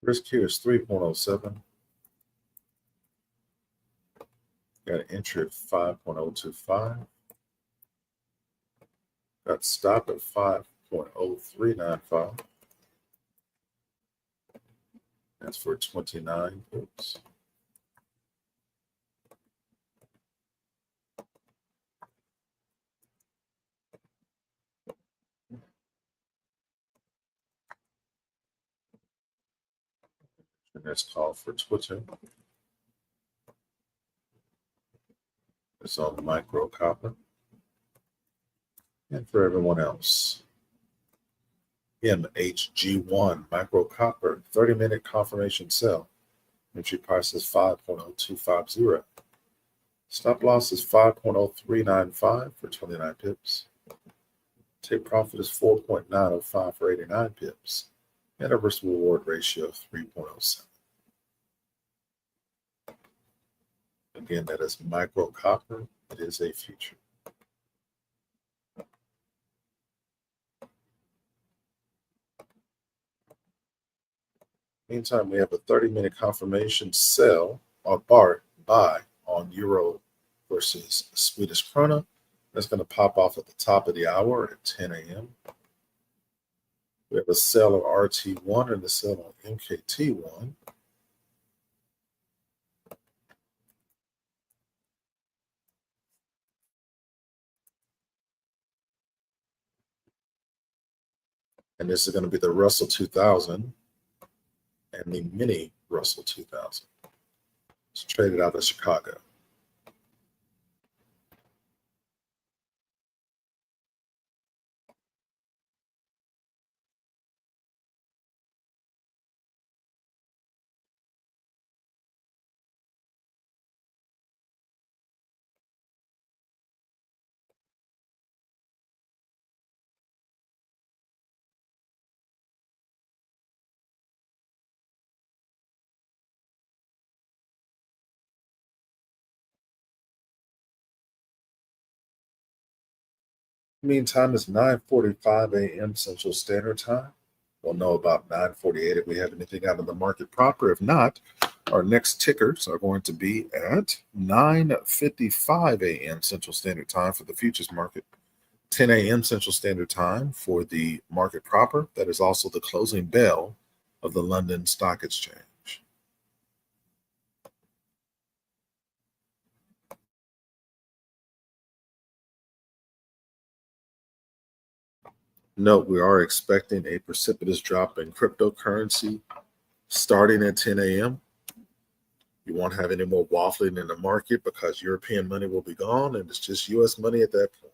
Risk here is 3.07. Got an entry at 5.025. Got stop at 5.0395. That's for 29 pips. And that's called for Twitter. It's on micro copper. And for everyone else, MHG1 micro copper 30-minute confirmation sell. Entry price is 5.0250. Stop loss is 5.0395 for 29 pips. Take profit is 4.905 for 89 pips. And a risk reward ratio of 3.07. Again, that is micro copper. It is a future. Meantime, we have a 30-minute confirmation sell or buy on euro versus Swedish krona. That's going to pop off at the top of the hour at 10 a.m. We have a sell of RT1 and a sell on MKT1. And this is going to be the Russell 2000 and the mini Russell 2000. It's traded out of Chicago. Meantime, it's 9:45 a.m. Central Standard Time. We'll know about 9:48 if we have anything out of the market proper. If not, our next tickers are going to be at 9:55 a.m. Central Standard Time for the futures market, 10 a.m. Central Standard Time for the market proper. That is also the closing bell of the London Stock Exchange. Note, we are expecting a precipitous drop in cryptocurrency starting at 10 a.m. You won't have any more waffling in the market because European money will be gone and it's just US money at that point.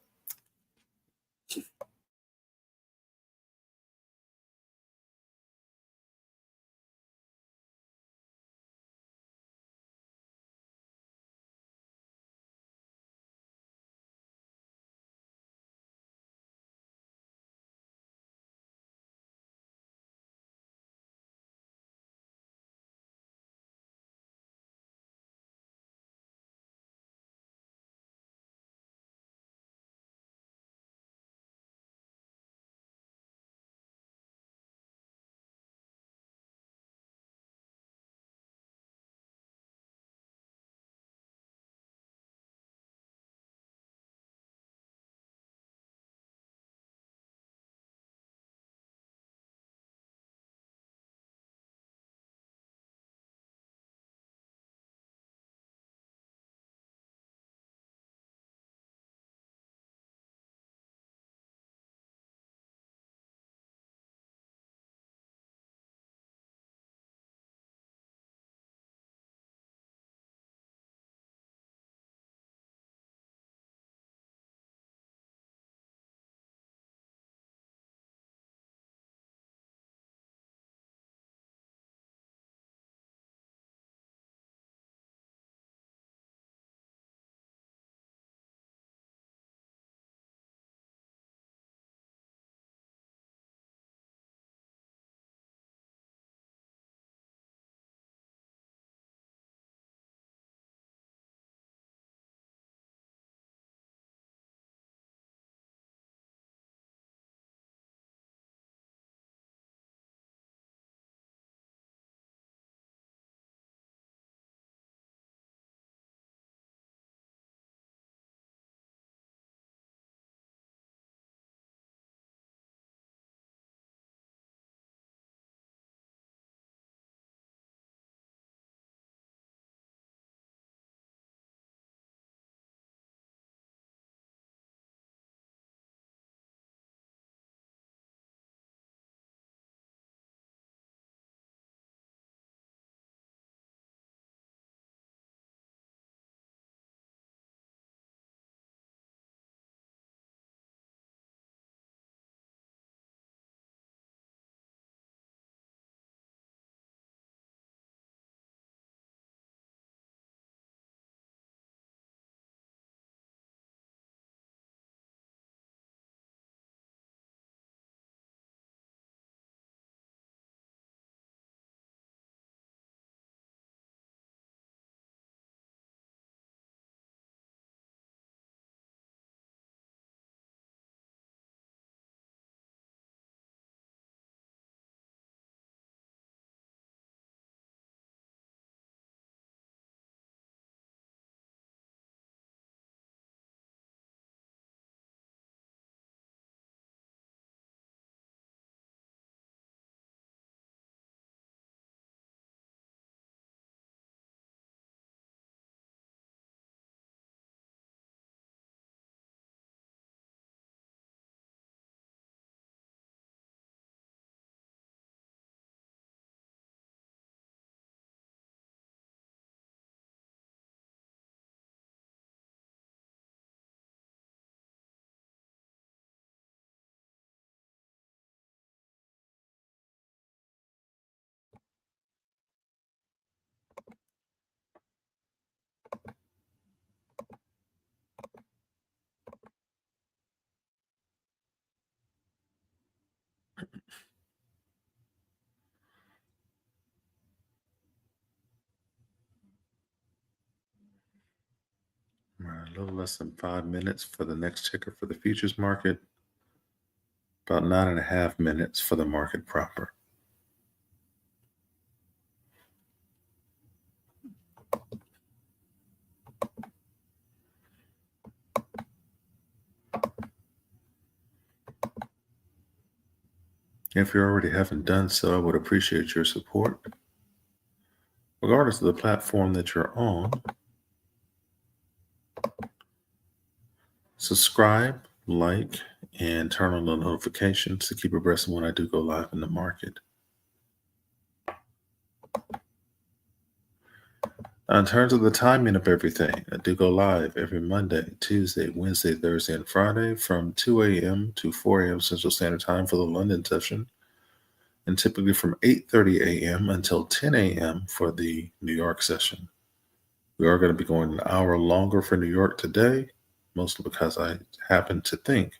A little less than 5 minutes for the next ticker for the futures market, about 9.5 minutes for the market proper. If you already haven't done so, I would appreciate your support. Regardless of the platform that you're on, subscribe, like, and turn on the notifications to keep abreast of when I do go live in the market. In terms of the timing of everything, I do go live every Monday, Tuesday, Wednesday, Thursday, and Friday from 2 a.m. to 4 a.m. Central Standard Time for the London session, and typically from 8:30 a.m. until 10 a.m. for the New York session. We are going to be going an hour longer for New York today, mostly because I happen to think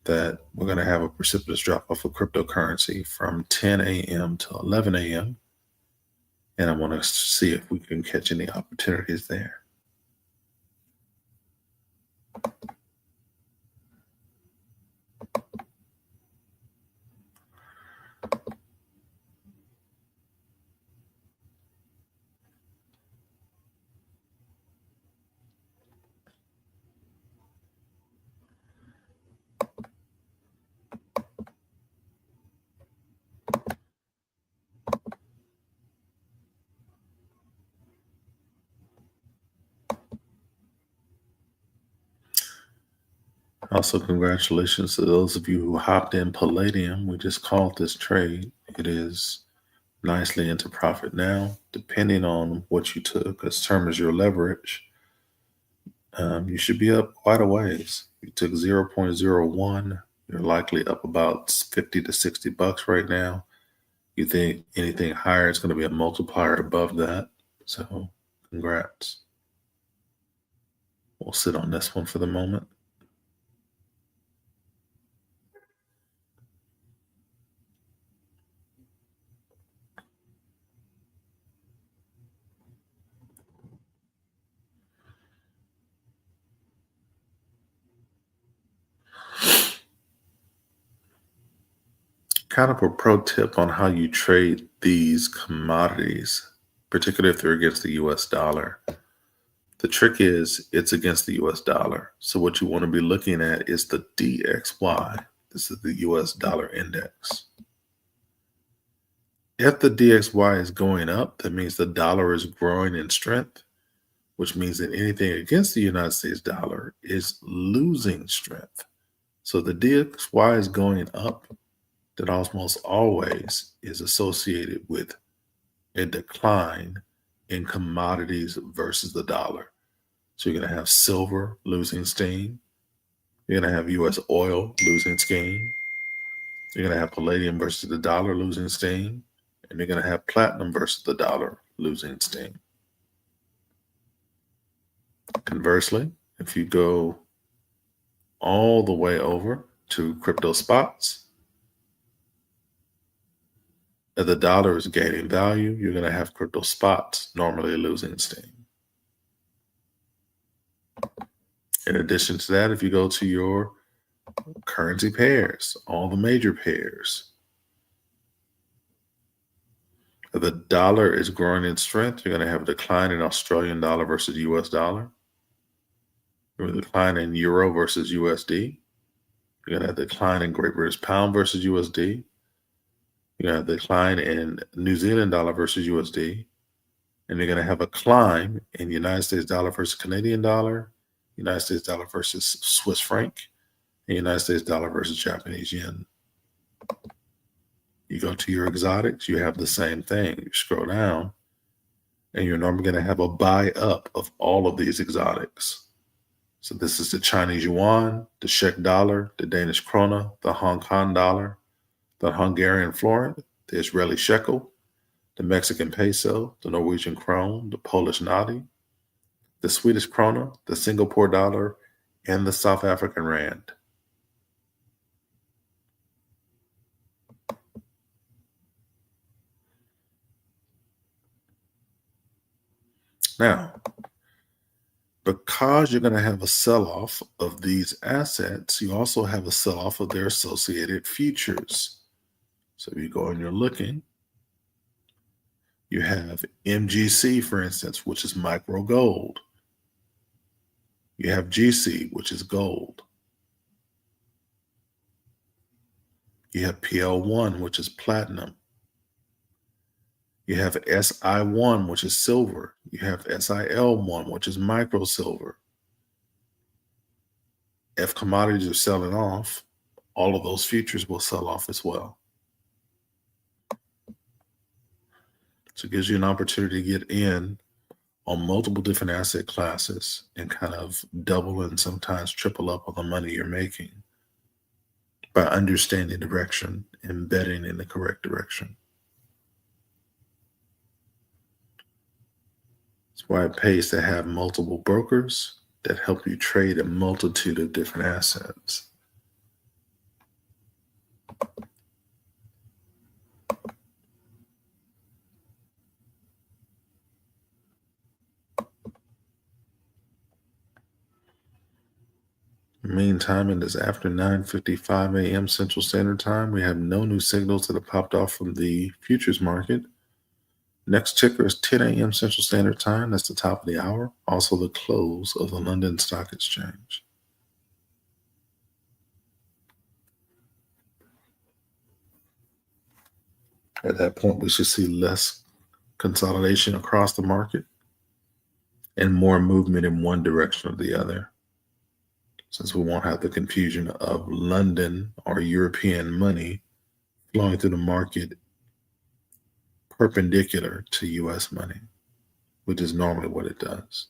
that we're going to have a precipitous drop off of cryptocurrency from 10 a.m. to 11 a.m. And I want to see if we can catch any opportunities there. Also, congratulations to those of you who hopped in Palladium. We just called this trade. It is nicely into profit now, depending on what you took as term as your leverage. You should be up quite a ways. You took 0.01. You're likely up about 50 to 60 bucks right now. You think anything higher is going to be a multiplier above that. So congrats. We'll sit on this one for the moment. Kind of a pro tip on how you trade these commodities, particularly if they're against the US dollar. The trick is it's against the US dollar. So what you want to be looking at is the DXY. This is the US dollar index. If the DXY is going up, that means the dollar is growing in strength, which means that anything against the United States dollar is losing strength. So the DXY is going up, that almost always is associated with a decline in commodities versus the dollar. So you're going to have silver losing steam. You're going to have US oil losing steam. You're going to have palladium versus the dollar losing steam. And you're going to have platinum versus the dollar losing steam. Conversely, if you go all the way over to crypto spots, if the dollar is gaining value, you're going to have crypto spots normally losing steam. In addition to that, if you go to your currency pairs, all the major pairs, if the dollar is growing in strength, you're going to have a decline in Australian dollar versus US dollar. You're going to decline in euro versus USD. You're going to have a decline in Great British pound versus USD. You're going to have a decline in New Zealand dollar versus USD. And you're going to have a climb in United States dollar versus Canadian dollar, United States dollar versus Swiss franc, and United States dollar versus Japanese yen. You go to your exotics, you have the same thing. You scroll down, and you're normally going to have a buy up of all of these exotics. So this is the Chinese yuan, the Czech dollar, the Danish krona, the Hong Kong dollar, the Hungarian florin, the Israeli shekel, the Mexican peso, the Norwegian krone, the Polish zloty, the Swedish krona, the Singapore dollar, and the South African rand. Now, because you're going to have a sell-off of these assets, you also have a sell-off of their associated futures. So if you go and you're looking, you have MGC, for instance, which is micro gold. You have GC, which is gold. You have PL1, which is platinum. You have SI1, which is silver. You have SIL1, which is micro silver. If commodities are selling off, all of those futures will sell off as well. So it gives you an opportunity to get in on multiple different asset classes and kind of double and sometimes triple up on the money you're making by understanding direction and betting in the correct direction. That's why it pays to have multiple brokers that help you trade a multitude of different assets. Meantime, it is after 9:55 a.m. Central Standard Time. We have no new signals that have popped off from the futures market. Next ticker is 10 a.m. Central Standard Time. That's the top of the hour. Also the close of the London Stock Exchange. At that point, we should see less consolidation across the market and more movement in one direction or the other, since we won't have the confusion of London or European money flowing through the market perpendicular to U.S. money, which is normally what it does.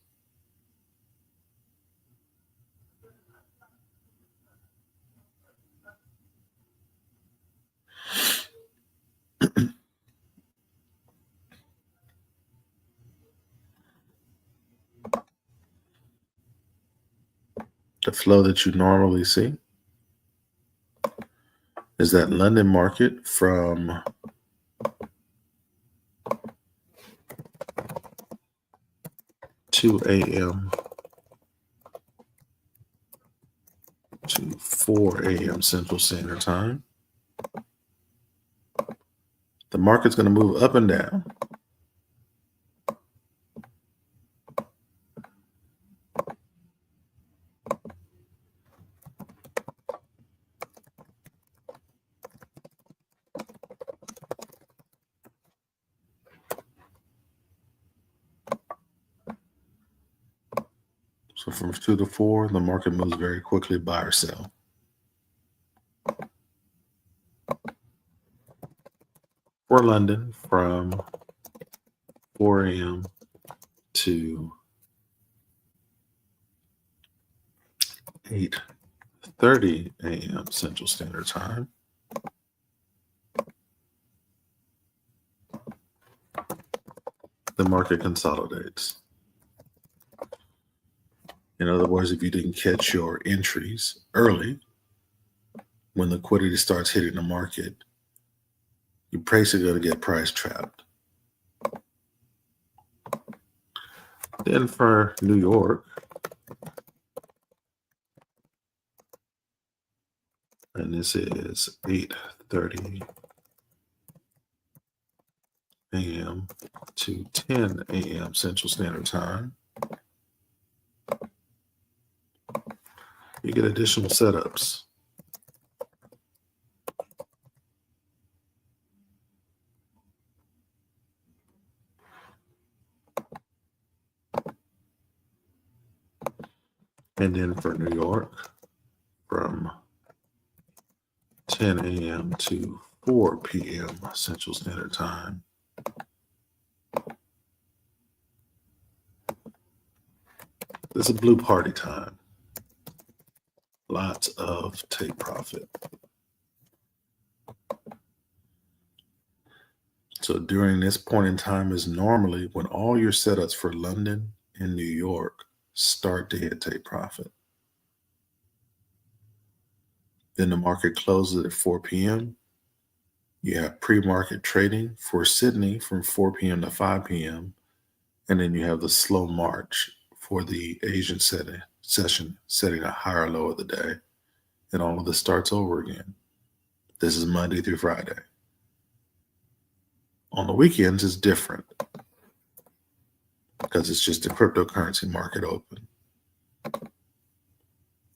The flow that you normally see is that London market from 2 a.m. to 4 a.m. Central Standard Time. The market's going to move up and down. So from 2 to 4, the market moves very quickly, buy or sell. For London, from 4 a.m. to 8:30 a.m. Central Standard Time, the market consolidates. In other words, if you didn't catch your entries early, when liquidity starts hitting the market, you're basically going to get price trapped. Then for New York, and this is 8:30 a.m. to 10 a.m. Central Standard Time, you get additional setups. And then for New York, from 10 a.m. to 4 p.m. Central Standard Time, this is blue party time. Lots of take profit. So during this point in time is normally when all your setups for London and New York start to hit take profit. Then the market closes at 4 p.m. You have pre-market trading for Sydney from 4 p.m. to 5 p.m. And then you have the slow march for the Asian session, setting a higher low of the day. And all of this starts over again. This is Monday through Friday. On the weekends, it's different because it's just a cryptocurrency market open.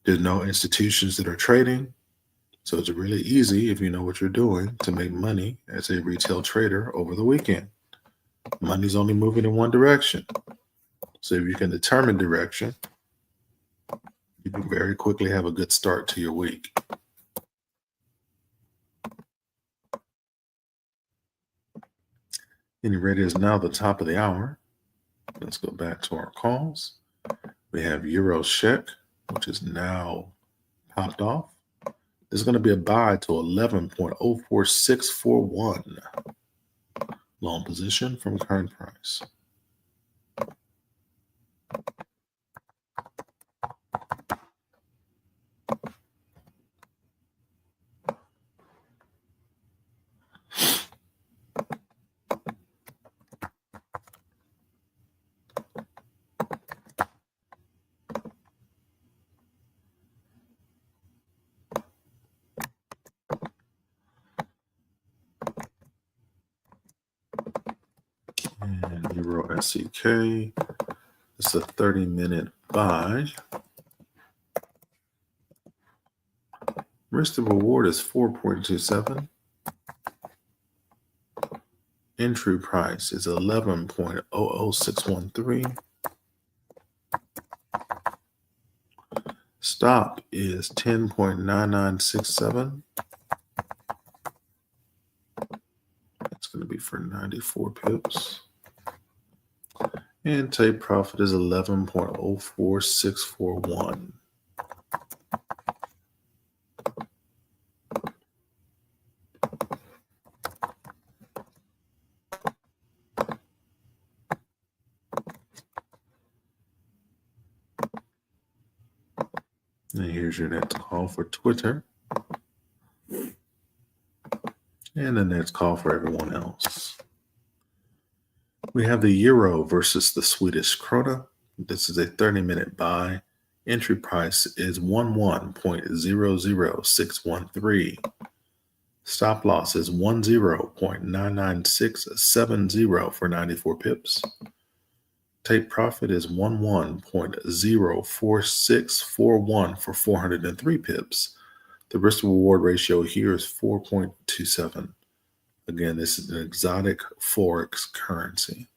There's no institutions that are trading. So it's really easy, if you know what you're doing, to make money as a retail trader over the weekend. Money's only moving in one direction. So if you can determine direction, you can very quickly have a good start to your week. Getting ready is now the top of the hour. Let's go back to our calls. We have Euro Sheck, which is now popped off. There's going to be a buy to 11.04641. Long position from current price. And Euro SEK. It's a 30-minute buy. Risk to reward is 4.27. Entry price is 11.00613. Stop is 10.9967. That's going to be for 94 pips. And take profit is 11.04641. And here's your next call for Twitter. And the next call for everyone else. We have the Euro versus the Swedish krona. This is a 30-minute buy. Entry price is 11.00613. Stop loss is 10.99670 for 94 pips. Take profit is 11.04641 for 403 pips. The risk to reward ratio here is 4.27. Again, this is an exotic Forex currency.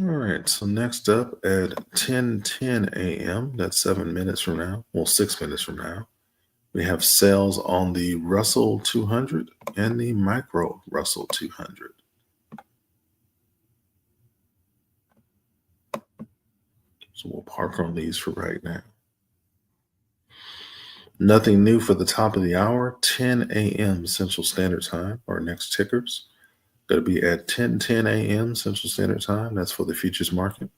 All right, so next up at 10:10 a.m., that's 7 minutes from now, well, 6 minutes from now, we have sales on the Russell 200 and the Micro Russell 200. So we'll park on these for right now. Nothing new for the top of the hour, 10 a.m. Central Standard Time, our next tickers. Going to be at 10:10 a.m. Central Standard Time. That's for the futures market.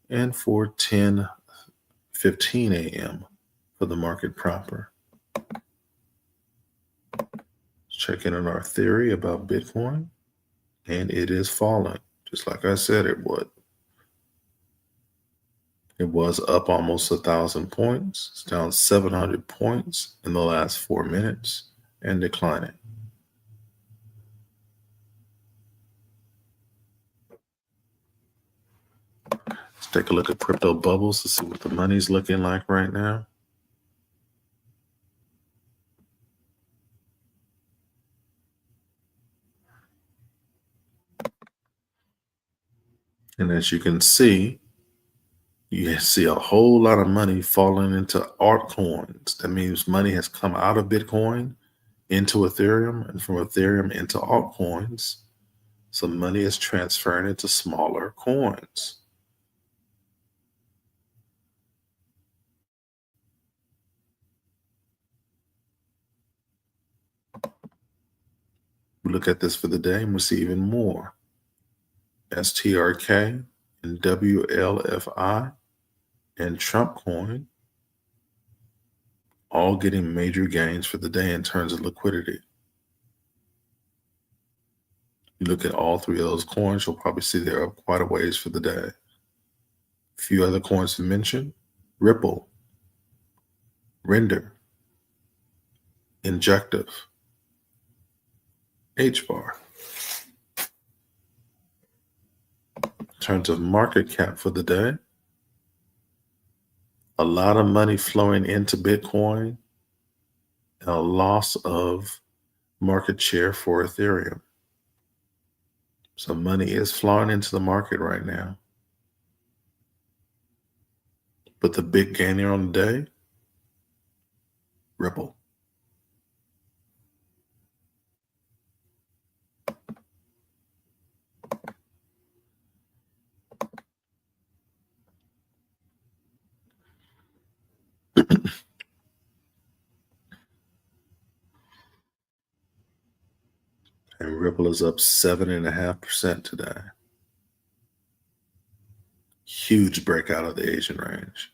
And for 10:15 a.m. for the market proper. Let's check in on our theory about Bitcoin. And it is falling, just like I said it would. It was up almost 1,000 points. It's down 700 points in the last 4 minutes and declining. Let's take a look at crypto bubbles to see what the money's looking like right now. And as you can see, you see a whole lot of money falling into altcoins. That means money has come out of Bitcoin into Ethereum and from Ethereum into altcoins. So money is transferring into smaller coins. We look at this for the day and we see even more. STRK and WLFI and Trump coin all getting major gains for the day in terms of liquidity. You look at all three of those coins, you'll probably see they're up quite a ways for the day. A few other coins to mention: Ripple, Render, Injective, HBAR. In terms of market cap for the day, a lot of money flowing into Bitcoin and a loss of market share for Ethereum. So money is flowing into the market right now. But the big gainer on the day, Ripple. And Ripple is up 7.5% today. Huge breakout of the Asian range.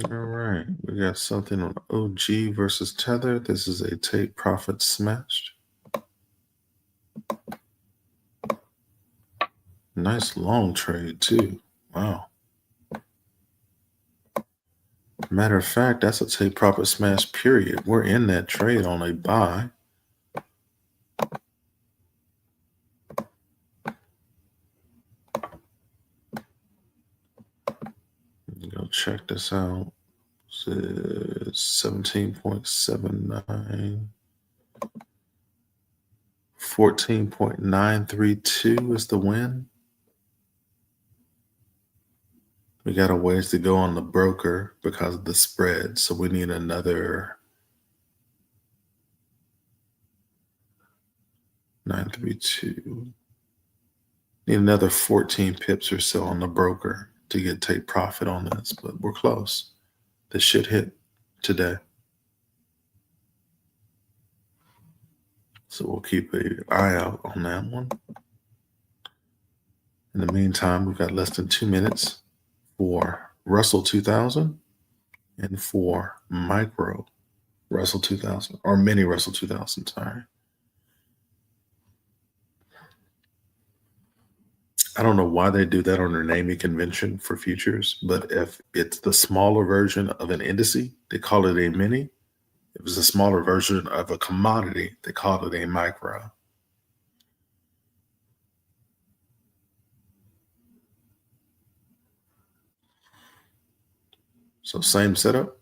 All right, we got something on OG versus Tether. This is a take profit smashed. Nice long trade too. Wow. Matter of fact, that's a take profit smash period. We're in that trade on a buy. Go check this out. 17.79. 14.932 is the win. We got a ways to go on the broker because of the spread. So we need another 932. Need another 14 pips or so on the broker to take profit on this, but we're close. This should hit today. So we'll keep an eye out on that one. In the meantime, we've got less than 2 minutes for Russell 2000 and for micro Russell 2000 or mini Russell 2000, sorry. I don't know why they do that on their naming convention for futures, but if it's the smaller version of an indice, they call it a mini. If it's a smaller version of a commodity, they call it a micro. So same setup,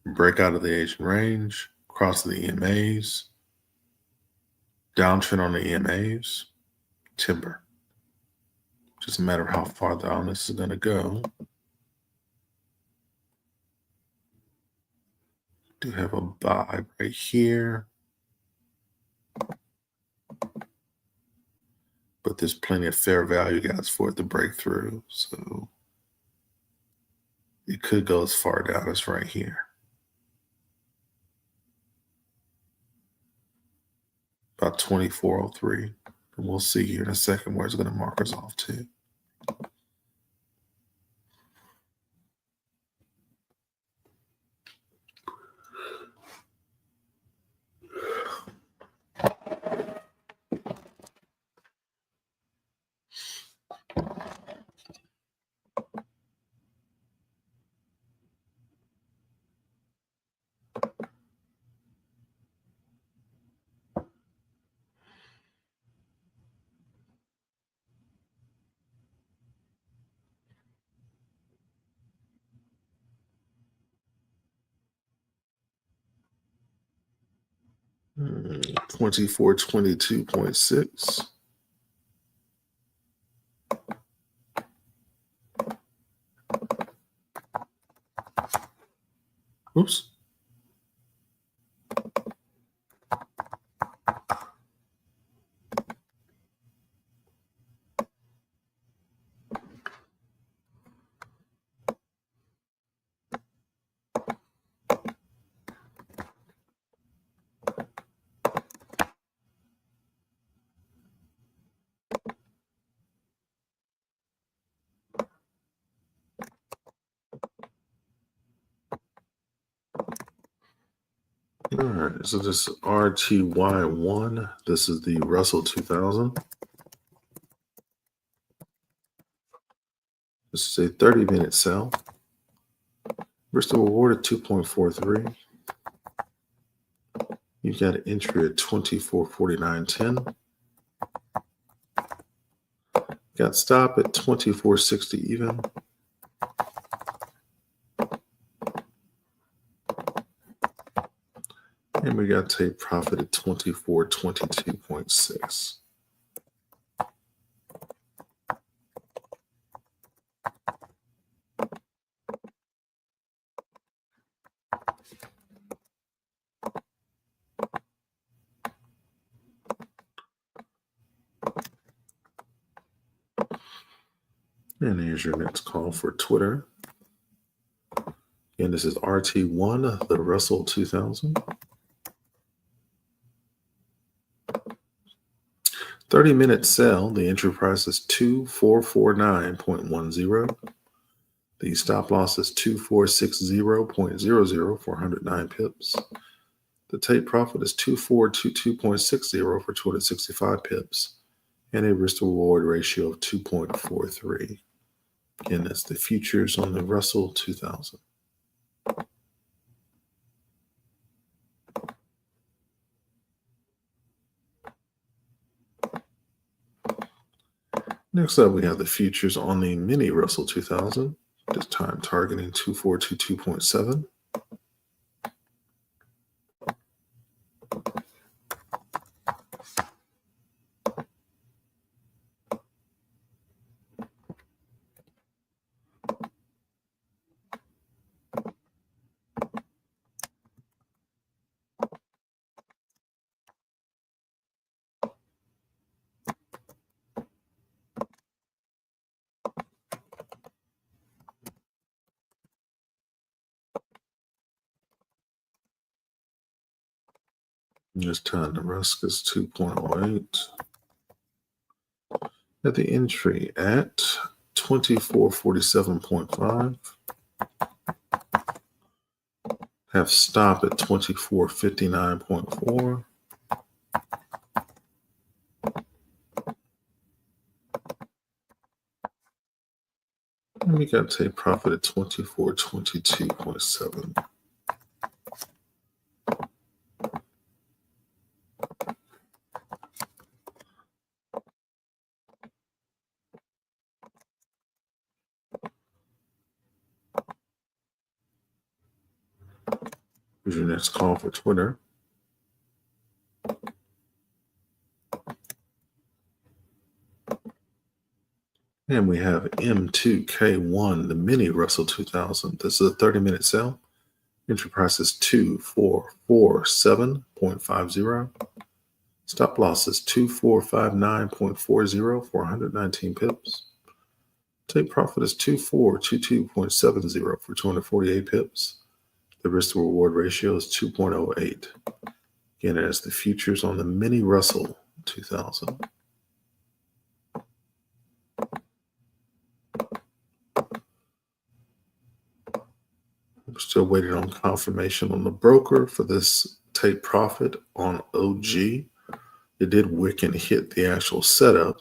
break out of the Asian range, cross the EMAs, downtrend on the EMAs, timber. Just a matter of how far down this is going to go. Do have a buy right here. But there's plenty of fair value, guys, for it to break through. So it could go as far down as right here. About 2403. And we'll see here in a second where it's going to mark us off to. Hmm, 2422.6. Oops. All right, so this is RTY1. This is the Russell 2000. This is a 30-minute sell. Risk to reward at 2.43. You got an entry at 24.49.10. Got stop at 24.60 even. And we got take profit at 24.22.6. And here's your next call for Twitter. And this is RT1, the Russell 2000. 30-minute sell. The entry price is 2449.10. The stop loss is 2460.00 for 109 pips. The take profit is 2422.60 for 265 pips. And a risk to reward ratio of 2.43. Again, that's the futures on the Russell 2000. Next up, we have the futures on the mini Russell 2000, this time targeting 2422.7. This time the risk is 2.08. At the entry at 2447.5. Have stop at 2459.4. And we got take profit at 2422.7. Here's your next call for Twitter. And we have M2K1, the mini Russell 2000. This is a 30-minute sell. Entry price is 2447.50. Stop loss is 2459.40 for 119 pips. Take profit is 2422.70 for 248 pips. The risk to reward ratio is 2.08. Again, as the futures on the mini Russell 2000. We're still waiting on confirmation on the broker for this take profit on OG. It did wick and hit the actual setup,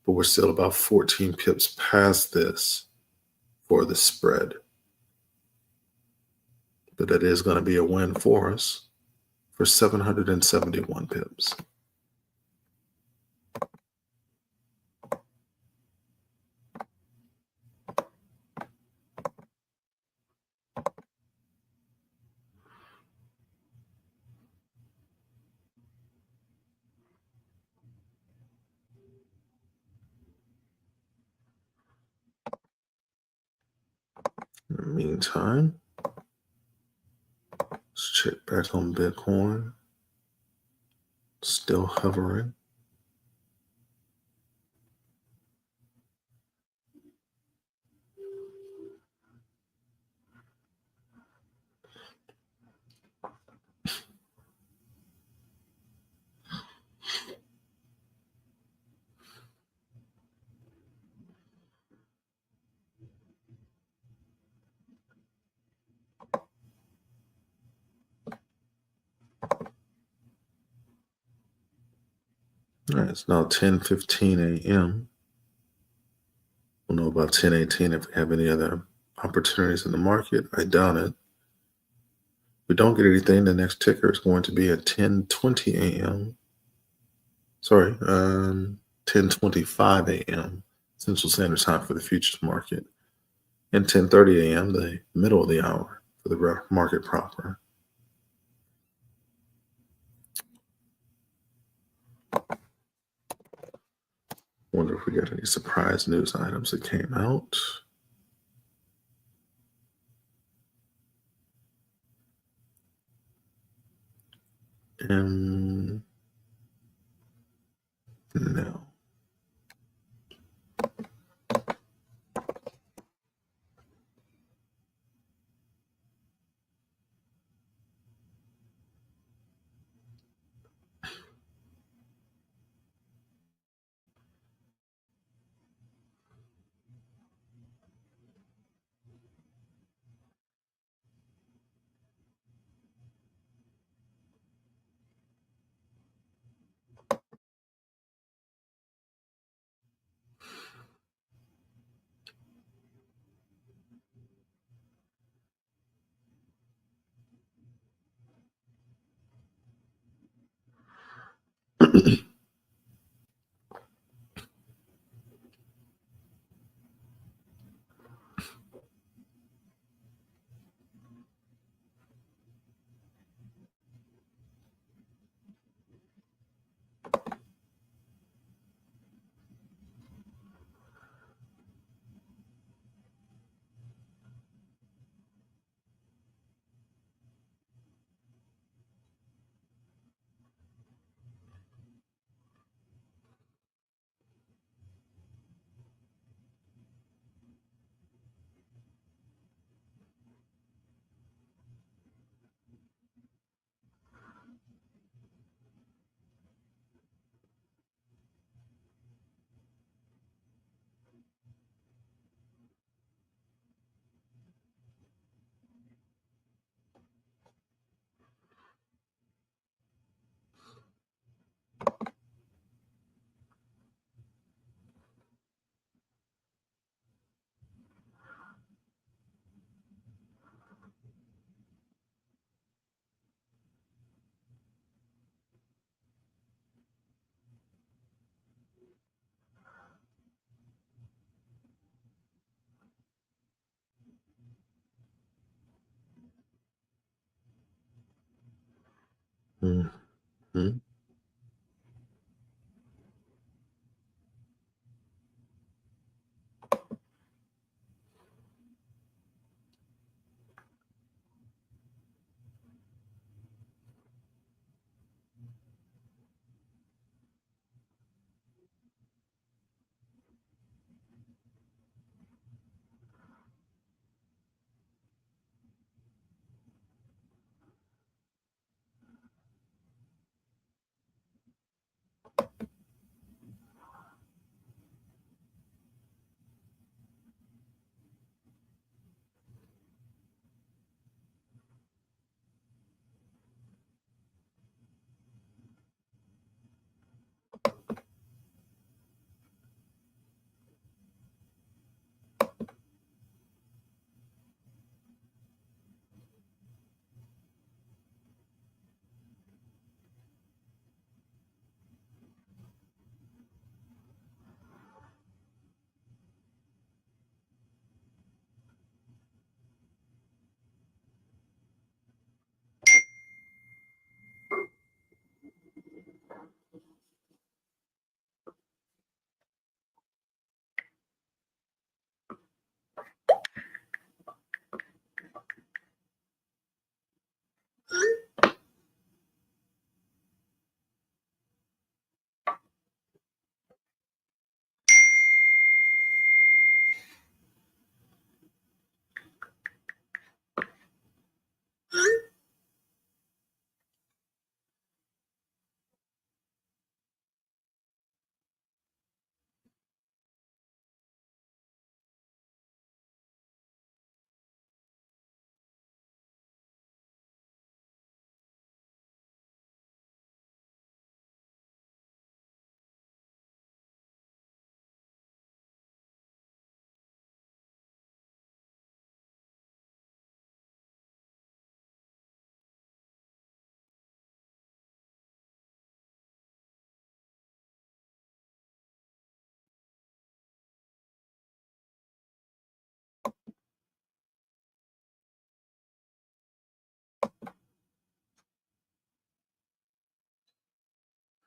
but we're still about 14 pips past this for the spread. But that is going to be a win for us for 771 pips. In the meantime, let's check back on Bitcoin. Still hovering. All right, it's now 10:15 a.m. We'll know about 10:18 if we have any other opportunities in the market. I doubt it. If we don't get anything, the next ticker is going to be at 10:20 a.m. Sorry, 10:25 a.m. Central Standard Time for the futures market, and 10:30 a.m. the middle of the hour for the market proper. Wonder if we got any surprise news items that came out. And no. Mhm.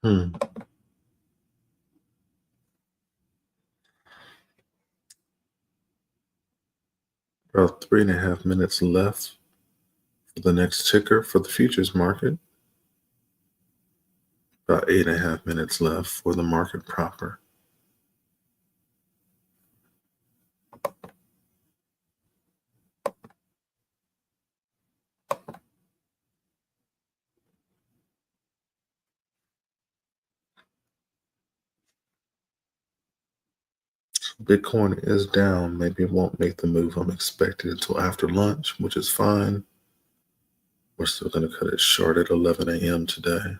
Hmm. About 3.5 minutes left for the next ticker for the futures market. About 8.5 minutes left for the market proper. Bitcoin is down. Maybe it won't make the move I'm expecting until after lunch, which is fine. We're still going to cut it short at 11 a.m. today.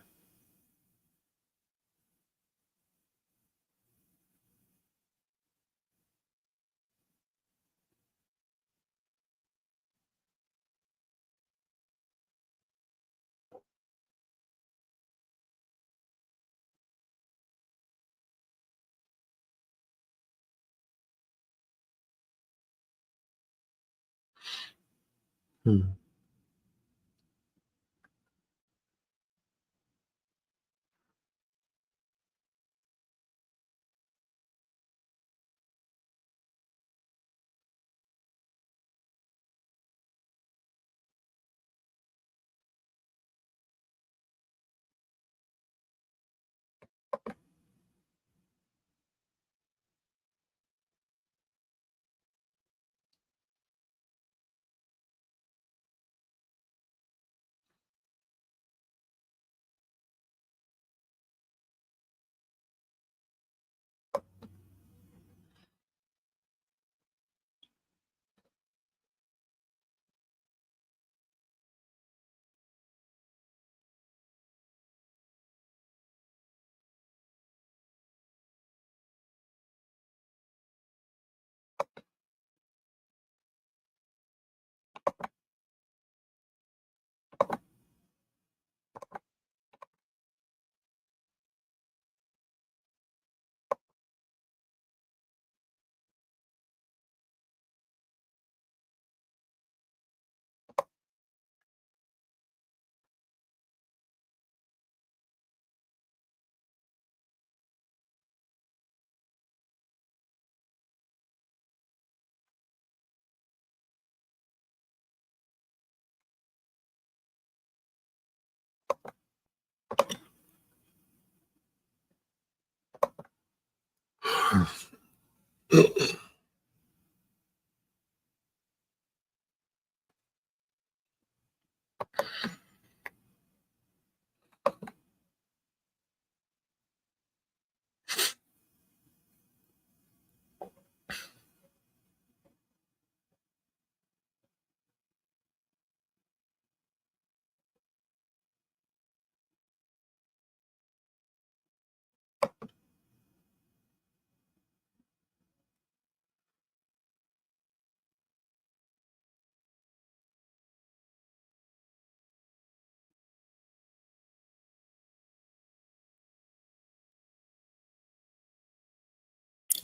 Hmm.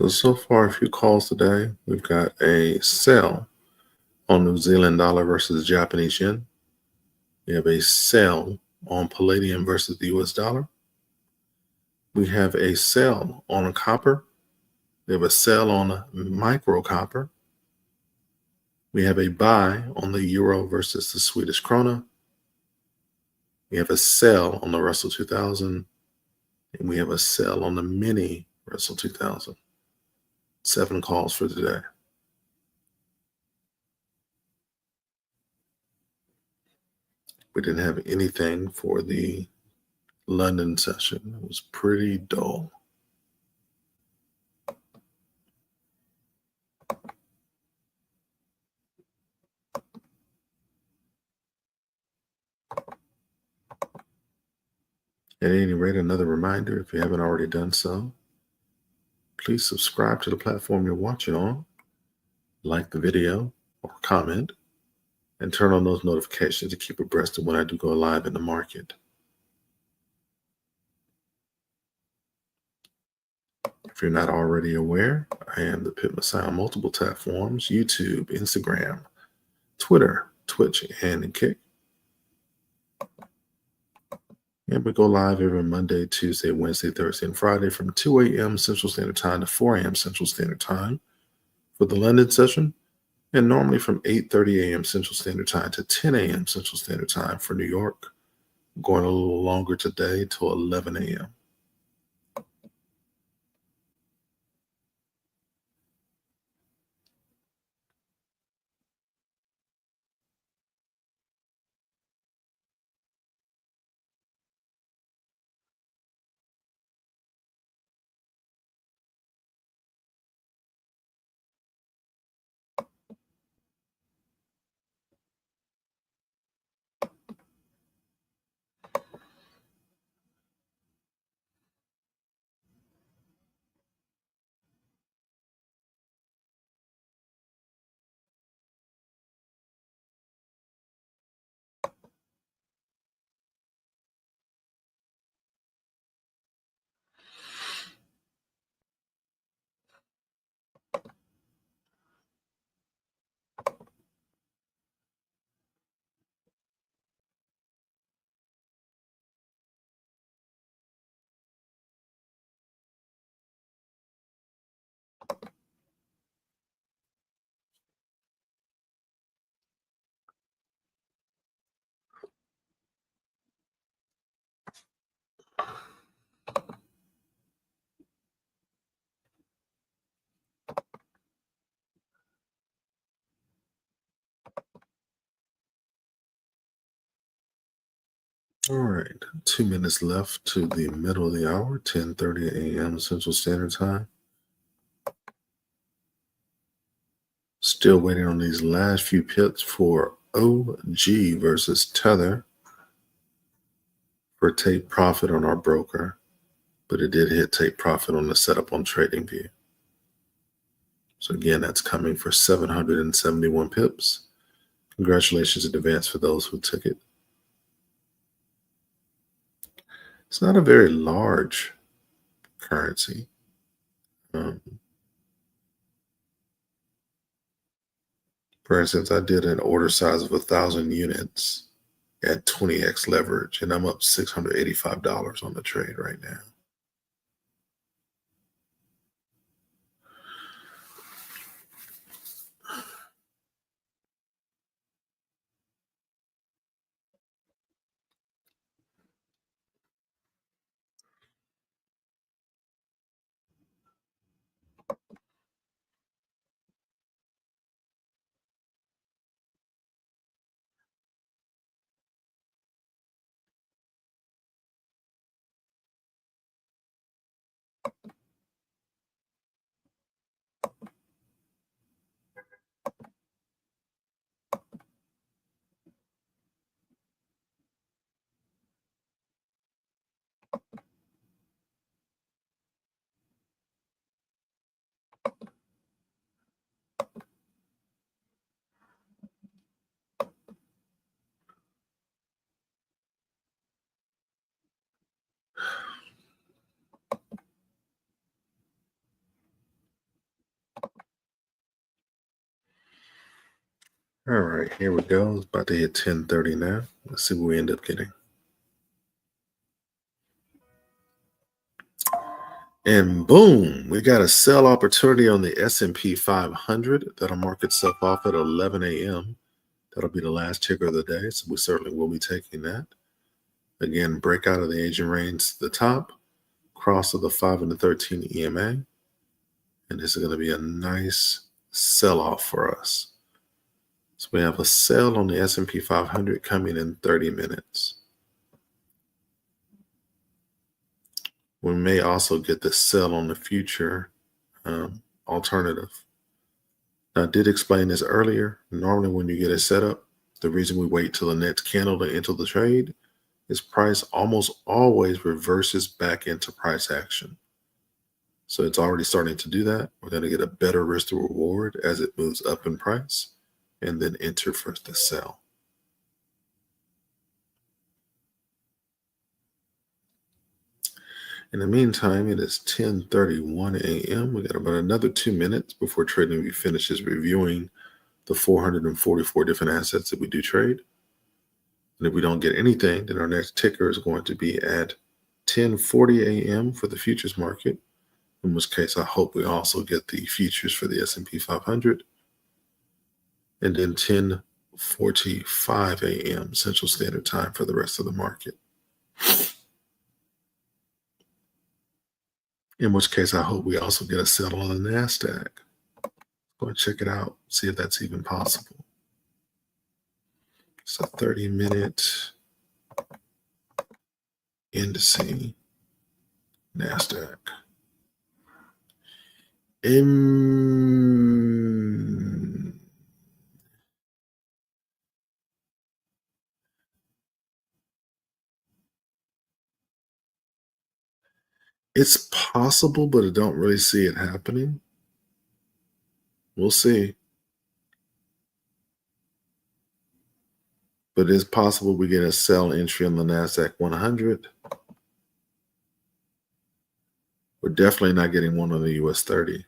So far, a few calls today. We've got a sell on New Zealand dollar versus Japanese yen. We have a sell on palladium versus the US dollar. We have a sell on a copper. We have a sell on a micro copper. We have a buy on the euro versus the Swedish krona. We have a sell on the Russell 2000. And we have a sell on the mini Russell 2000. 7 calls for today. We didn't have anything for the London session. It was pretty dull. At any rate, another reminder, if you haven't already done so, please subscribe to the platform you're watching on, like the video or comment, and turn on those notifications to keep abreast of when I do go live in the market. If you're not already aware, I am the Pit Messiah on multiple platforms: YouTube, Instagram, Twitter, Twitch, and Kick. And we go live every Monday, Tuesday, Wednesday, Thursday, and Friday from 2 a.m. Central Standard Time to 4 a.m. Central Standard Time for the London session, and normally from 8:30 a.m. Central Standard Time to 10 a.m. Central Standard Time for New York. Going a little longer today till 11 a.m. All right, 2 minutes left to the middle of the hour, 10:30 a.m. Central Standard Time. Still waiting on these last few pips for OG versus Tether for take profit on our broker, but it did hit take profit on the setup on TradingView. So again, that's coming for 771 pips. Congratulations in advance for those who took it. It's not a very large currency. For instance, I did an order size of 1,000 units at 20x leverage, and I'm up $685 on the trade right now. All right, here we go. It's about to hit 10:30 now. Let's see what we end up getting. And boom, we got a sell opportunity on the S&P 500 that'll mark itself off at 11 a.m. That'll be the last ticker of the day, so we certainly will be taking that. Again, breakout of the Asian range to the top, cross of the 5 and the 13 EMA, and this is going to be a nice sell-off for us. So we have a sell on the S&P 500 coming in 30 minutes. We may also get the sell on the future alternative. Now, I did explain this earlier. Normally, when you get a setup, the reason we wait till the next candle to enter the trade is price almost always reverses back into price action. So it's already starting to do that. We're going to get a better risk to reward as it moves up in price and then enter for the sell. In the meantime, it is 10:31 a.m. We got about another 2 minutes before TradingView finishes reviewing the 444 different assets that we do trade. And if we don't get anything, then our next ticker is going to be at 10:40 a.m. for the futures market, in which case I hope we also get the futures for the S&P 500, and then 10:45 a.m. Central Standard Time for the rest of the market. In which case I hope we also get a sell on the NASDAQ. Go and check it out, see if that's even possible. It's a 30-minute indice NASDAQ. It's possible, but I don't really see it happening. We'll see. But it's possible we get a sell entry on the NASDAQ 100. We're definitely not getting one on the US 30.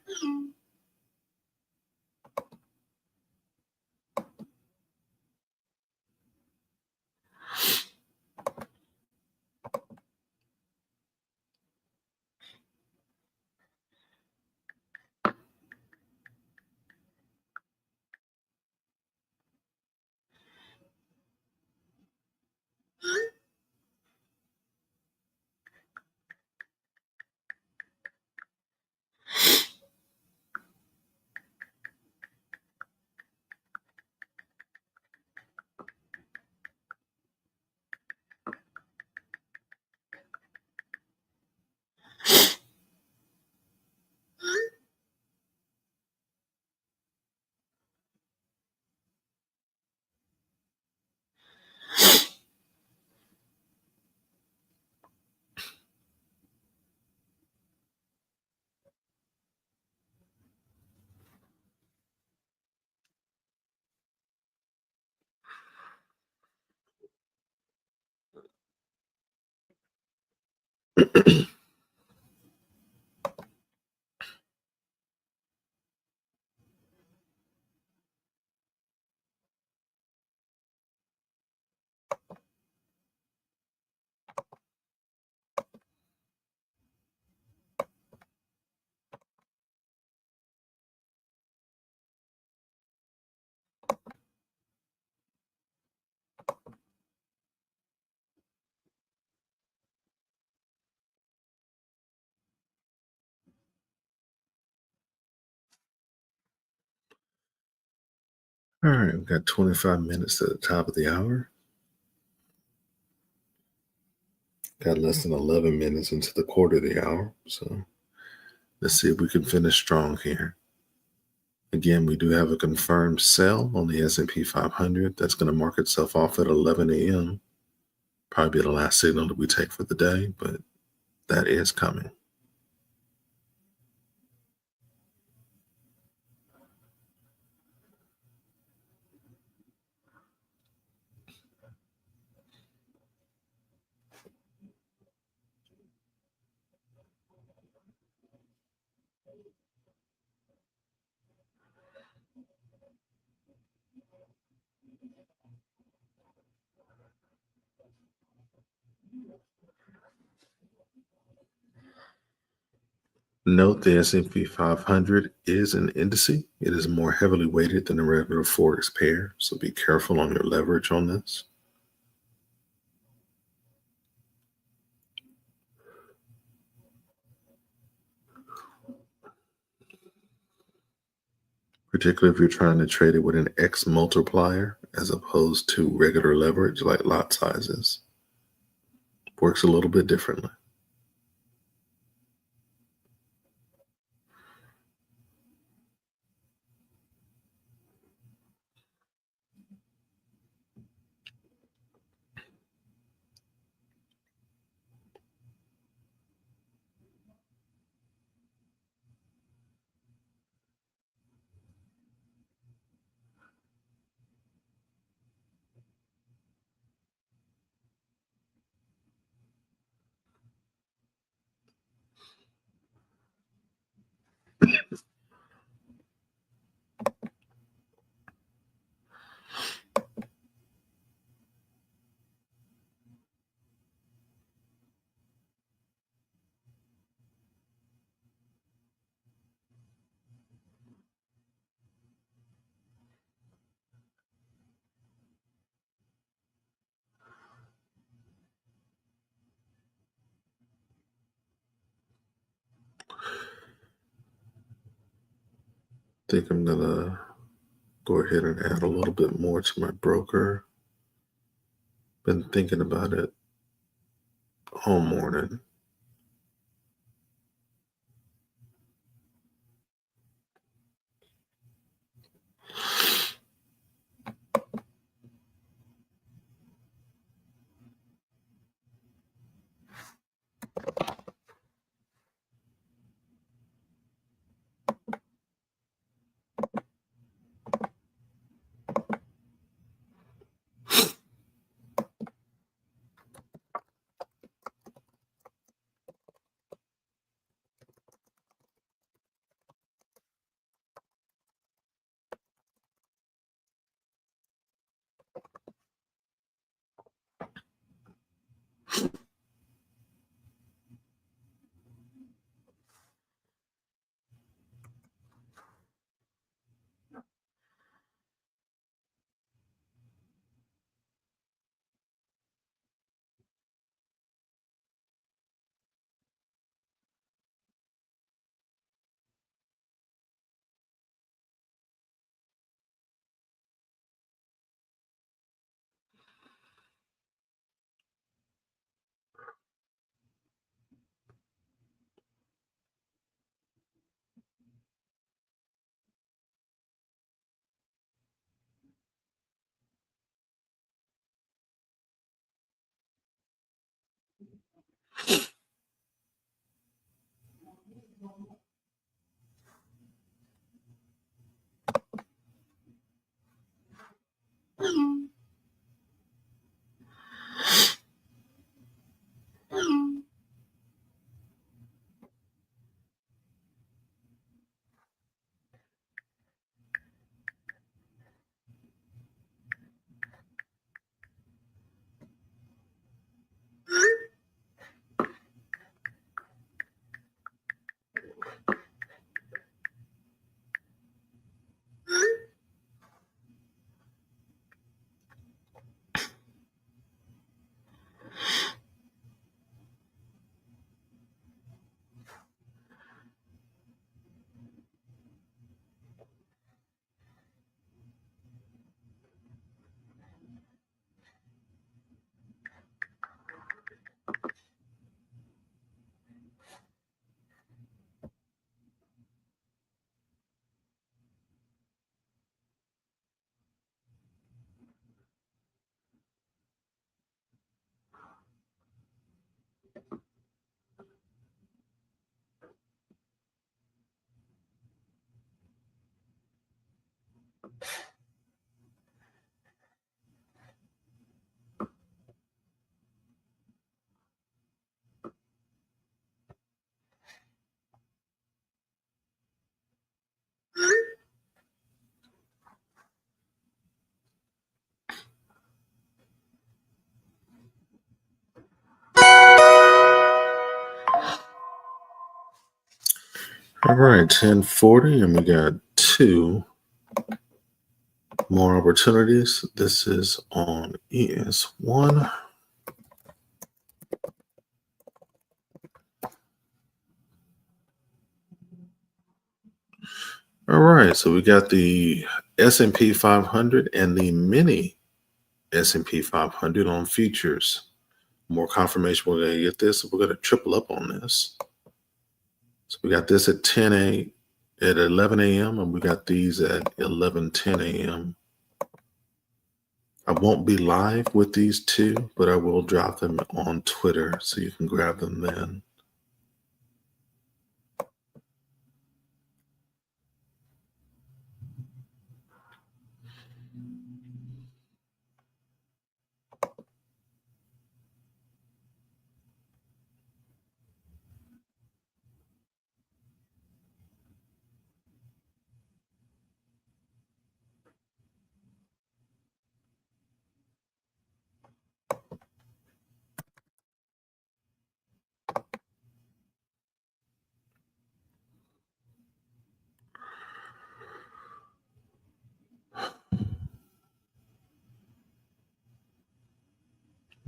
All right, we've got 25 minutes to the top of the hour. Got less than 11 minutes into the quarter of the hour. So let's see if we can finish strong here. Again, we do have a confirmed sell on the S&P 500. That's going to mark itself off at 11 a.m. Probably be the last signal that we take for the day, but that is coming. Note the S&P 500 is an index. It is more heavily weighted than a regular Forex pair, so be careful on your leverage on this. Particularly if you're trying to trade it with an X multiplier as opposed to regular leverage like lot sizes. Works a little bit differently. think I'm gonna go ahead and add a little bit more to my broker. Been thinking about it all morning. All right, 1040, and we got two more opportunities. This is on ES1. All right, so we got the S&P 500 and the mini S&P 500 on futures. More confirmation we're going to get this. We're going to triple up on this. So we got this at 11 a.m. and we got these at 11:10 a.m. I won't be live with these two, but I will drop them on Twitter so you can grab them then.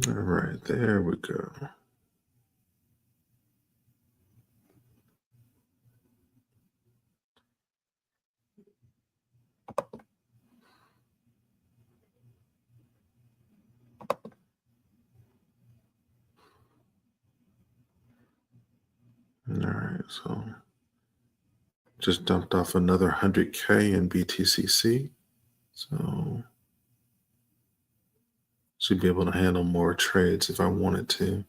All right, there we go. So just dumped off another 100K in BTCC. So should be able to handle more trades if I wanted to.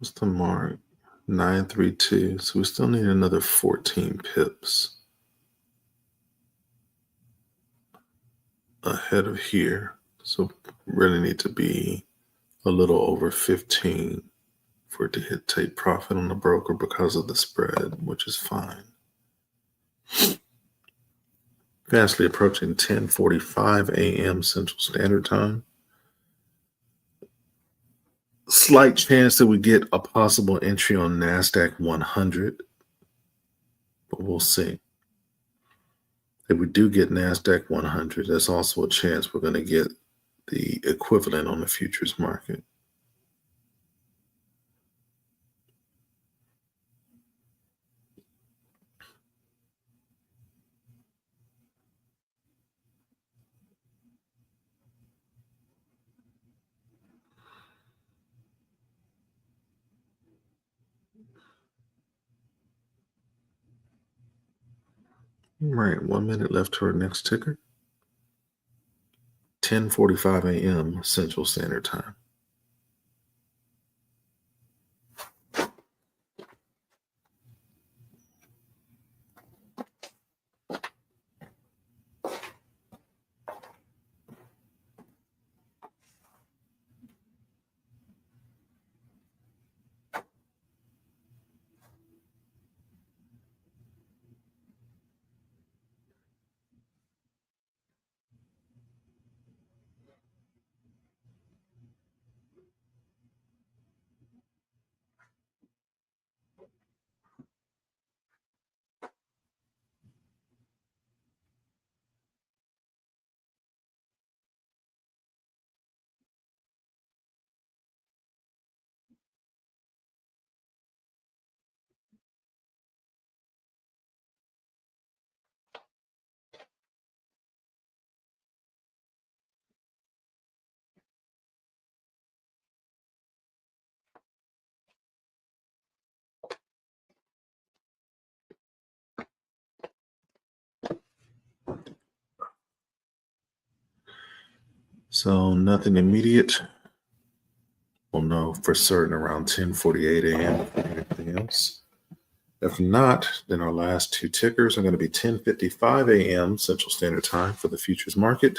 What's the mark? 932. So we still need another 14 pips ahead of here. So really need to be a little over 15 for it to hit take profit on the broker because of the spread, which is fine. Fastly approaching 10:45 a.m. Central Standard Time. Slight chance that we get a possible entry on NASDAQ 100, but we'll see. If we do get NASDAQ 100, there's also a chance we're going to get the equivalent on the futures market. All right, 1 minute left to our next ticker. 10:45 a.m. Central Standard Time. So nothing immediate. We'll know for certain around 10:48 a.m. if anything else. If not, then our last two tickers are going to be 10:55 a.m. Central Standard Time for the futures market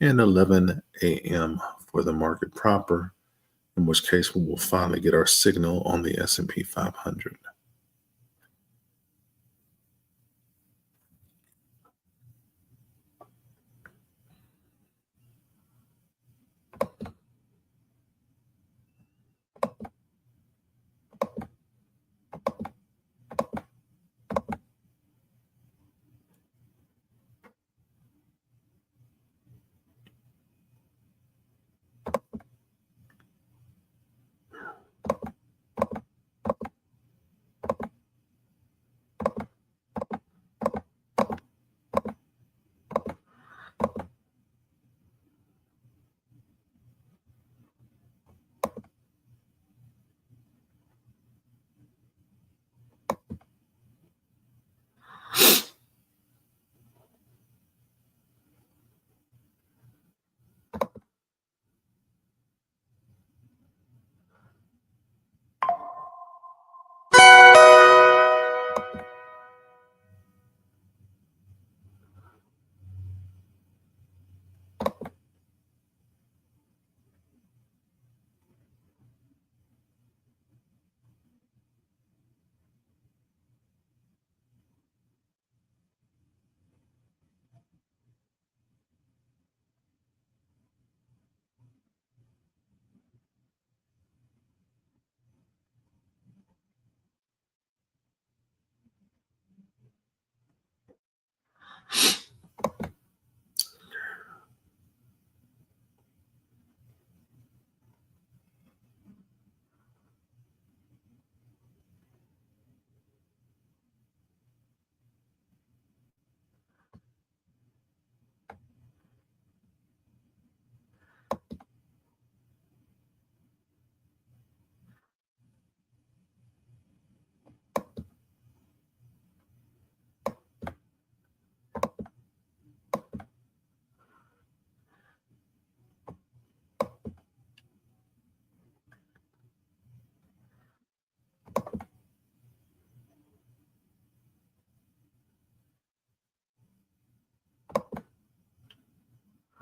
and 11 a.m. for the market proper, in which case we will finally get our signal on the S&P 500.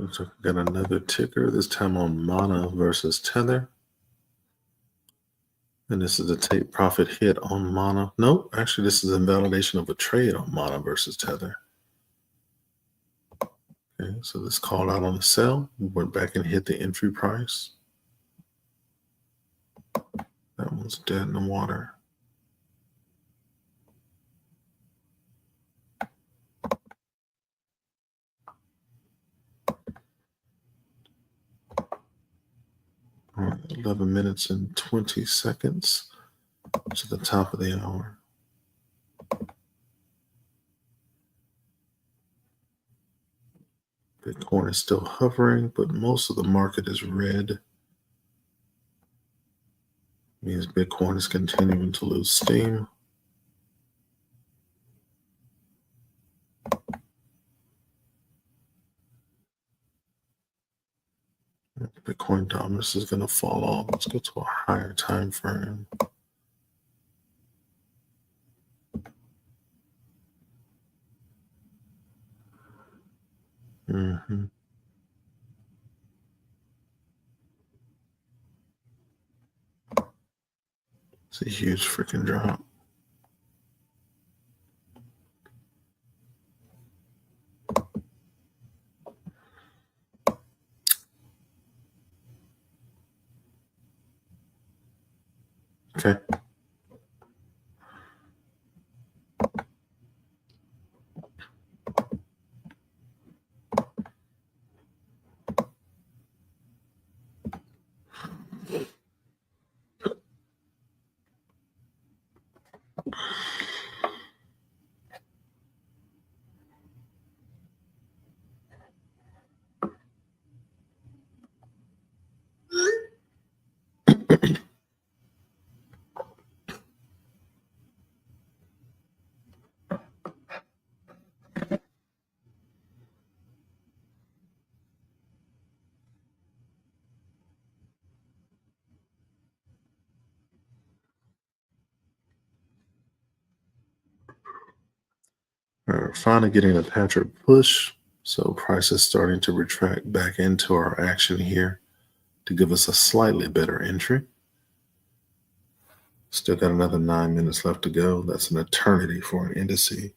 Looks like we got another ticker, this time on Mana versus Tether. And this is a take profit hit on Mana. Nope, actually, this is a validation of a trade on Mana versus Tether. Okay, so this called out on the sell. We went back and hit the entry price. That one's dead in the water. All right, 11 minutes and 20 seconds to the top of the hour. Bitcoin is still hovering, but most of the market is red. Means Bitcoin is continuing to lose steam. Bitcoin dominance is going to fall off. Let's go to a higher time frame. It's a huge freaking drop. Okay. We're finally getting a Patrick push. So price is starting to retract back into our action here to give us a slightly better entry. Still got another 9 minutes left to go. That's an eternity for an indice.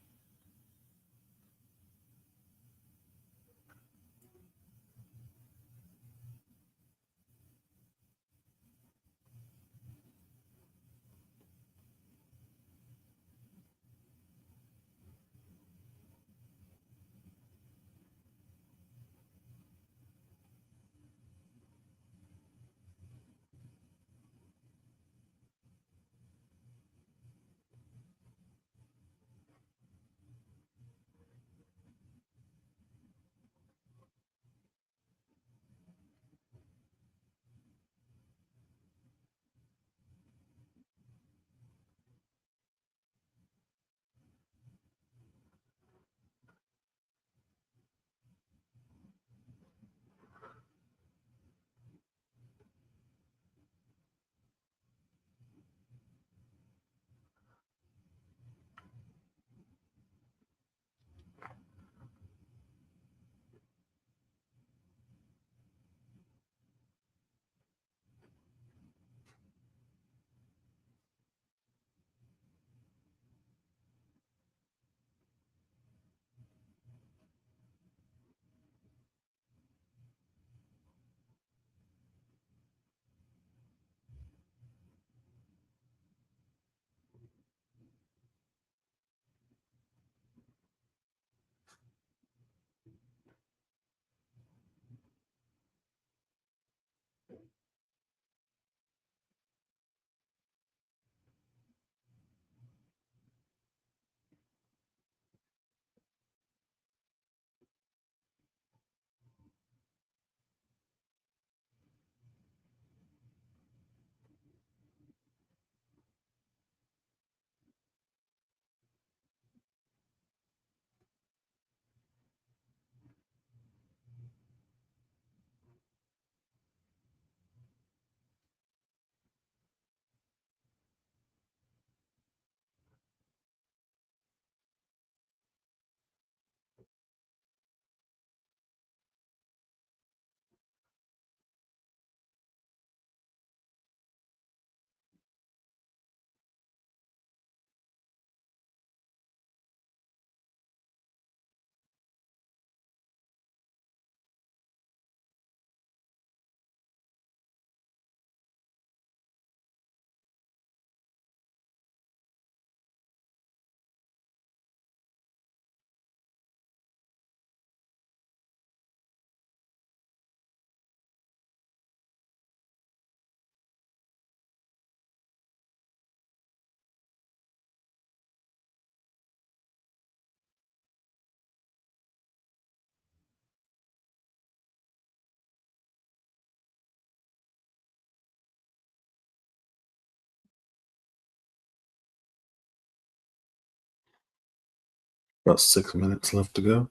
About 6 minutes left to go.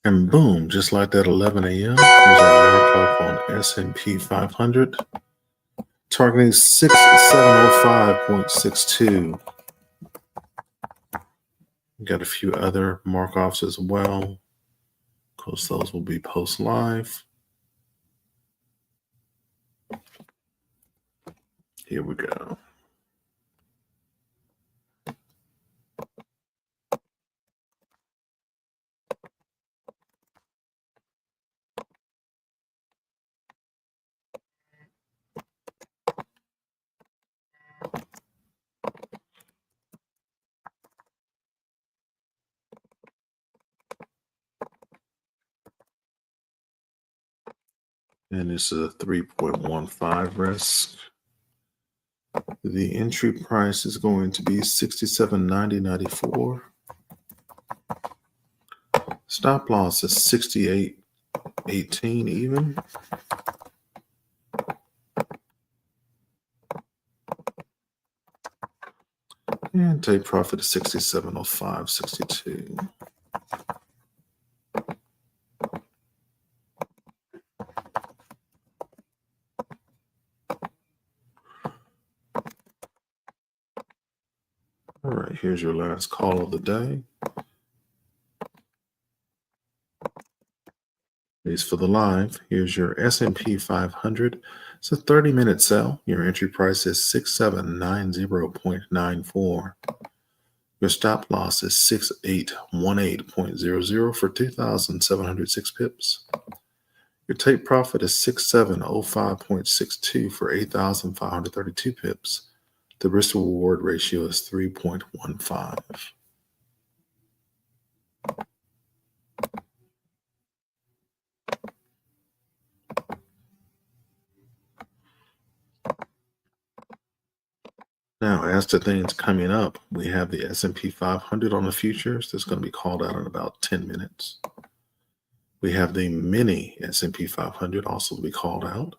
And boom, just like that, 11 a.m. Here's our markup on S&P 500, targeting 6705.62. Got a few other mark-offs as well. Of course, those will be post live. Here we go. And it's a 3.15 risk. The entry price is going to be 67.90.94. Stop loss is 68.18 even. And take profit is 67.05.62. All right, here's your last call of the day. Is for the live. Here's your S&P 500. It's a 30-minute sell. Your entry price is 6790.94. Your stop loss is 6818.00 for 2,706 pips. Your take profit is 6705.62 for 8,532 pips. The risk to reward ratio is 3.15. Now, as to things coming up, we have the S&P 500 on the futures. That's going to be called out in about 10 minutes. We have the mini S&P 500 also to be called out.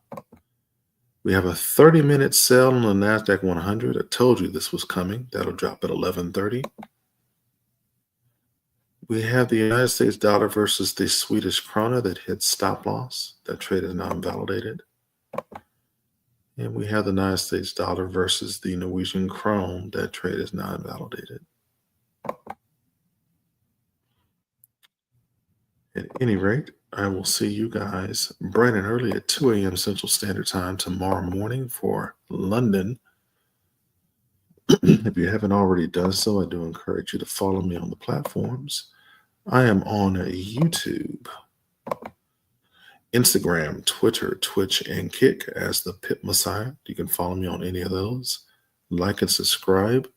We have a 30-minute sell on the NASDAQ 100. I told you this was coming. That'll drop at 11:30. We have the United States dollar versus the Swedish krona that hit stop loss. That trade is now invalidated. And we have the United States dollar versus the Norwegian krone. That trade is now invalidated. At any rate, I will see you guys bright and early at 2 a.m. Central Standard Time tomorrow morning for London. If you haven't already done so, I do encourage you to follow me on the platforms. I am on YouTube, Instagram, Twitter, Twitch, and Kick as the Pip Messiah. You can follow me on any of those. Like and subscribe.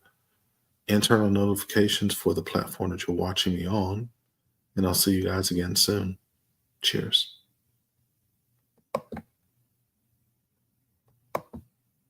Internal notifications for the platform that you're watching me on. And I'll see you guys again soon. Cheers.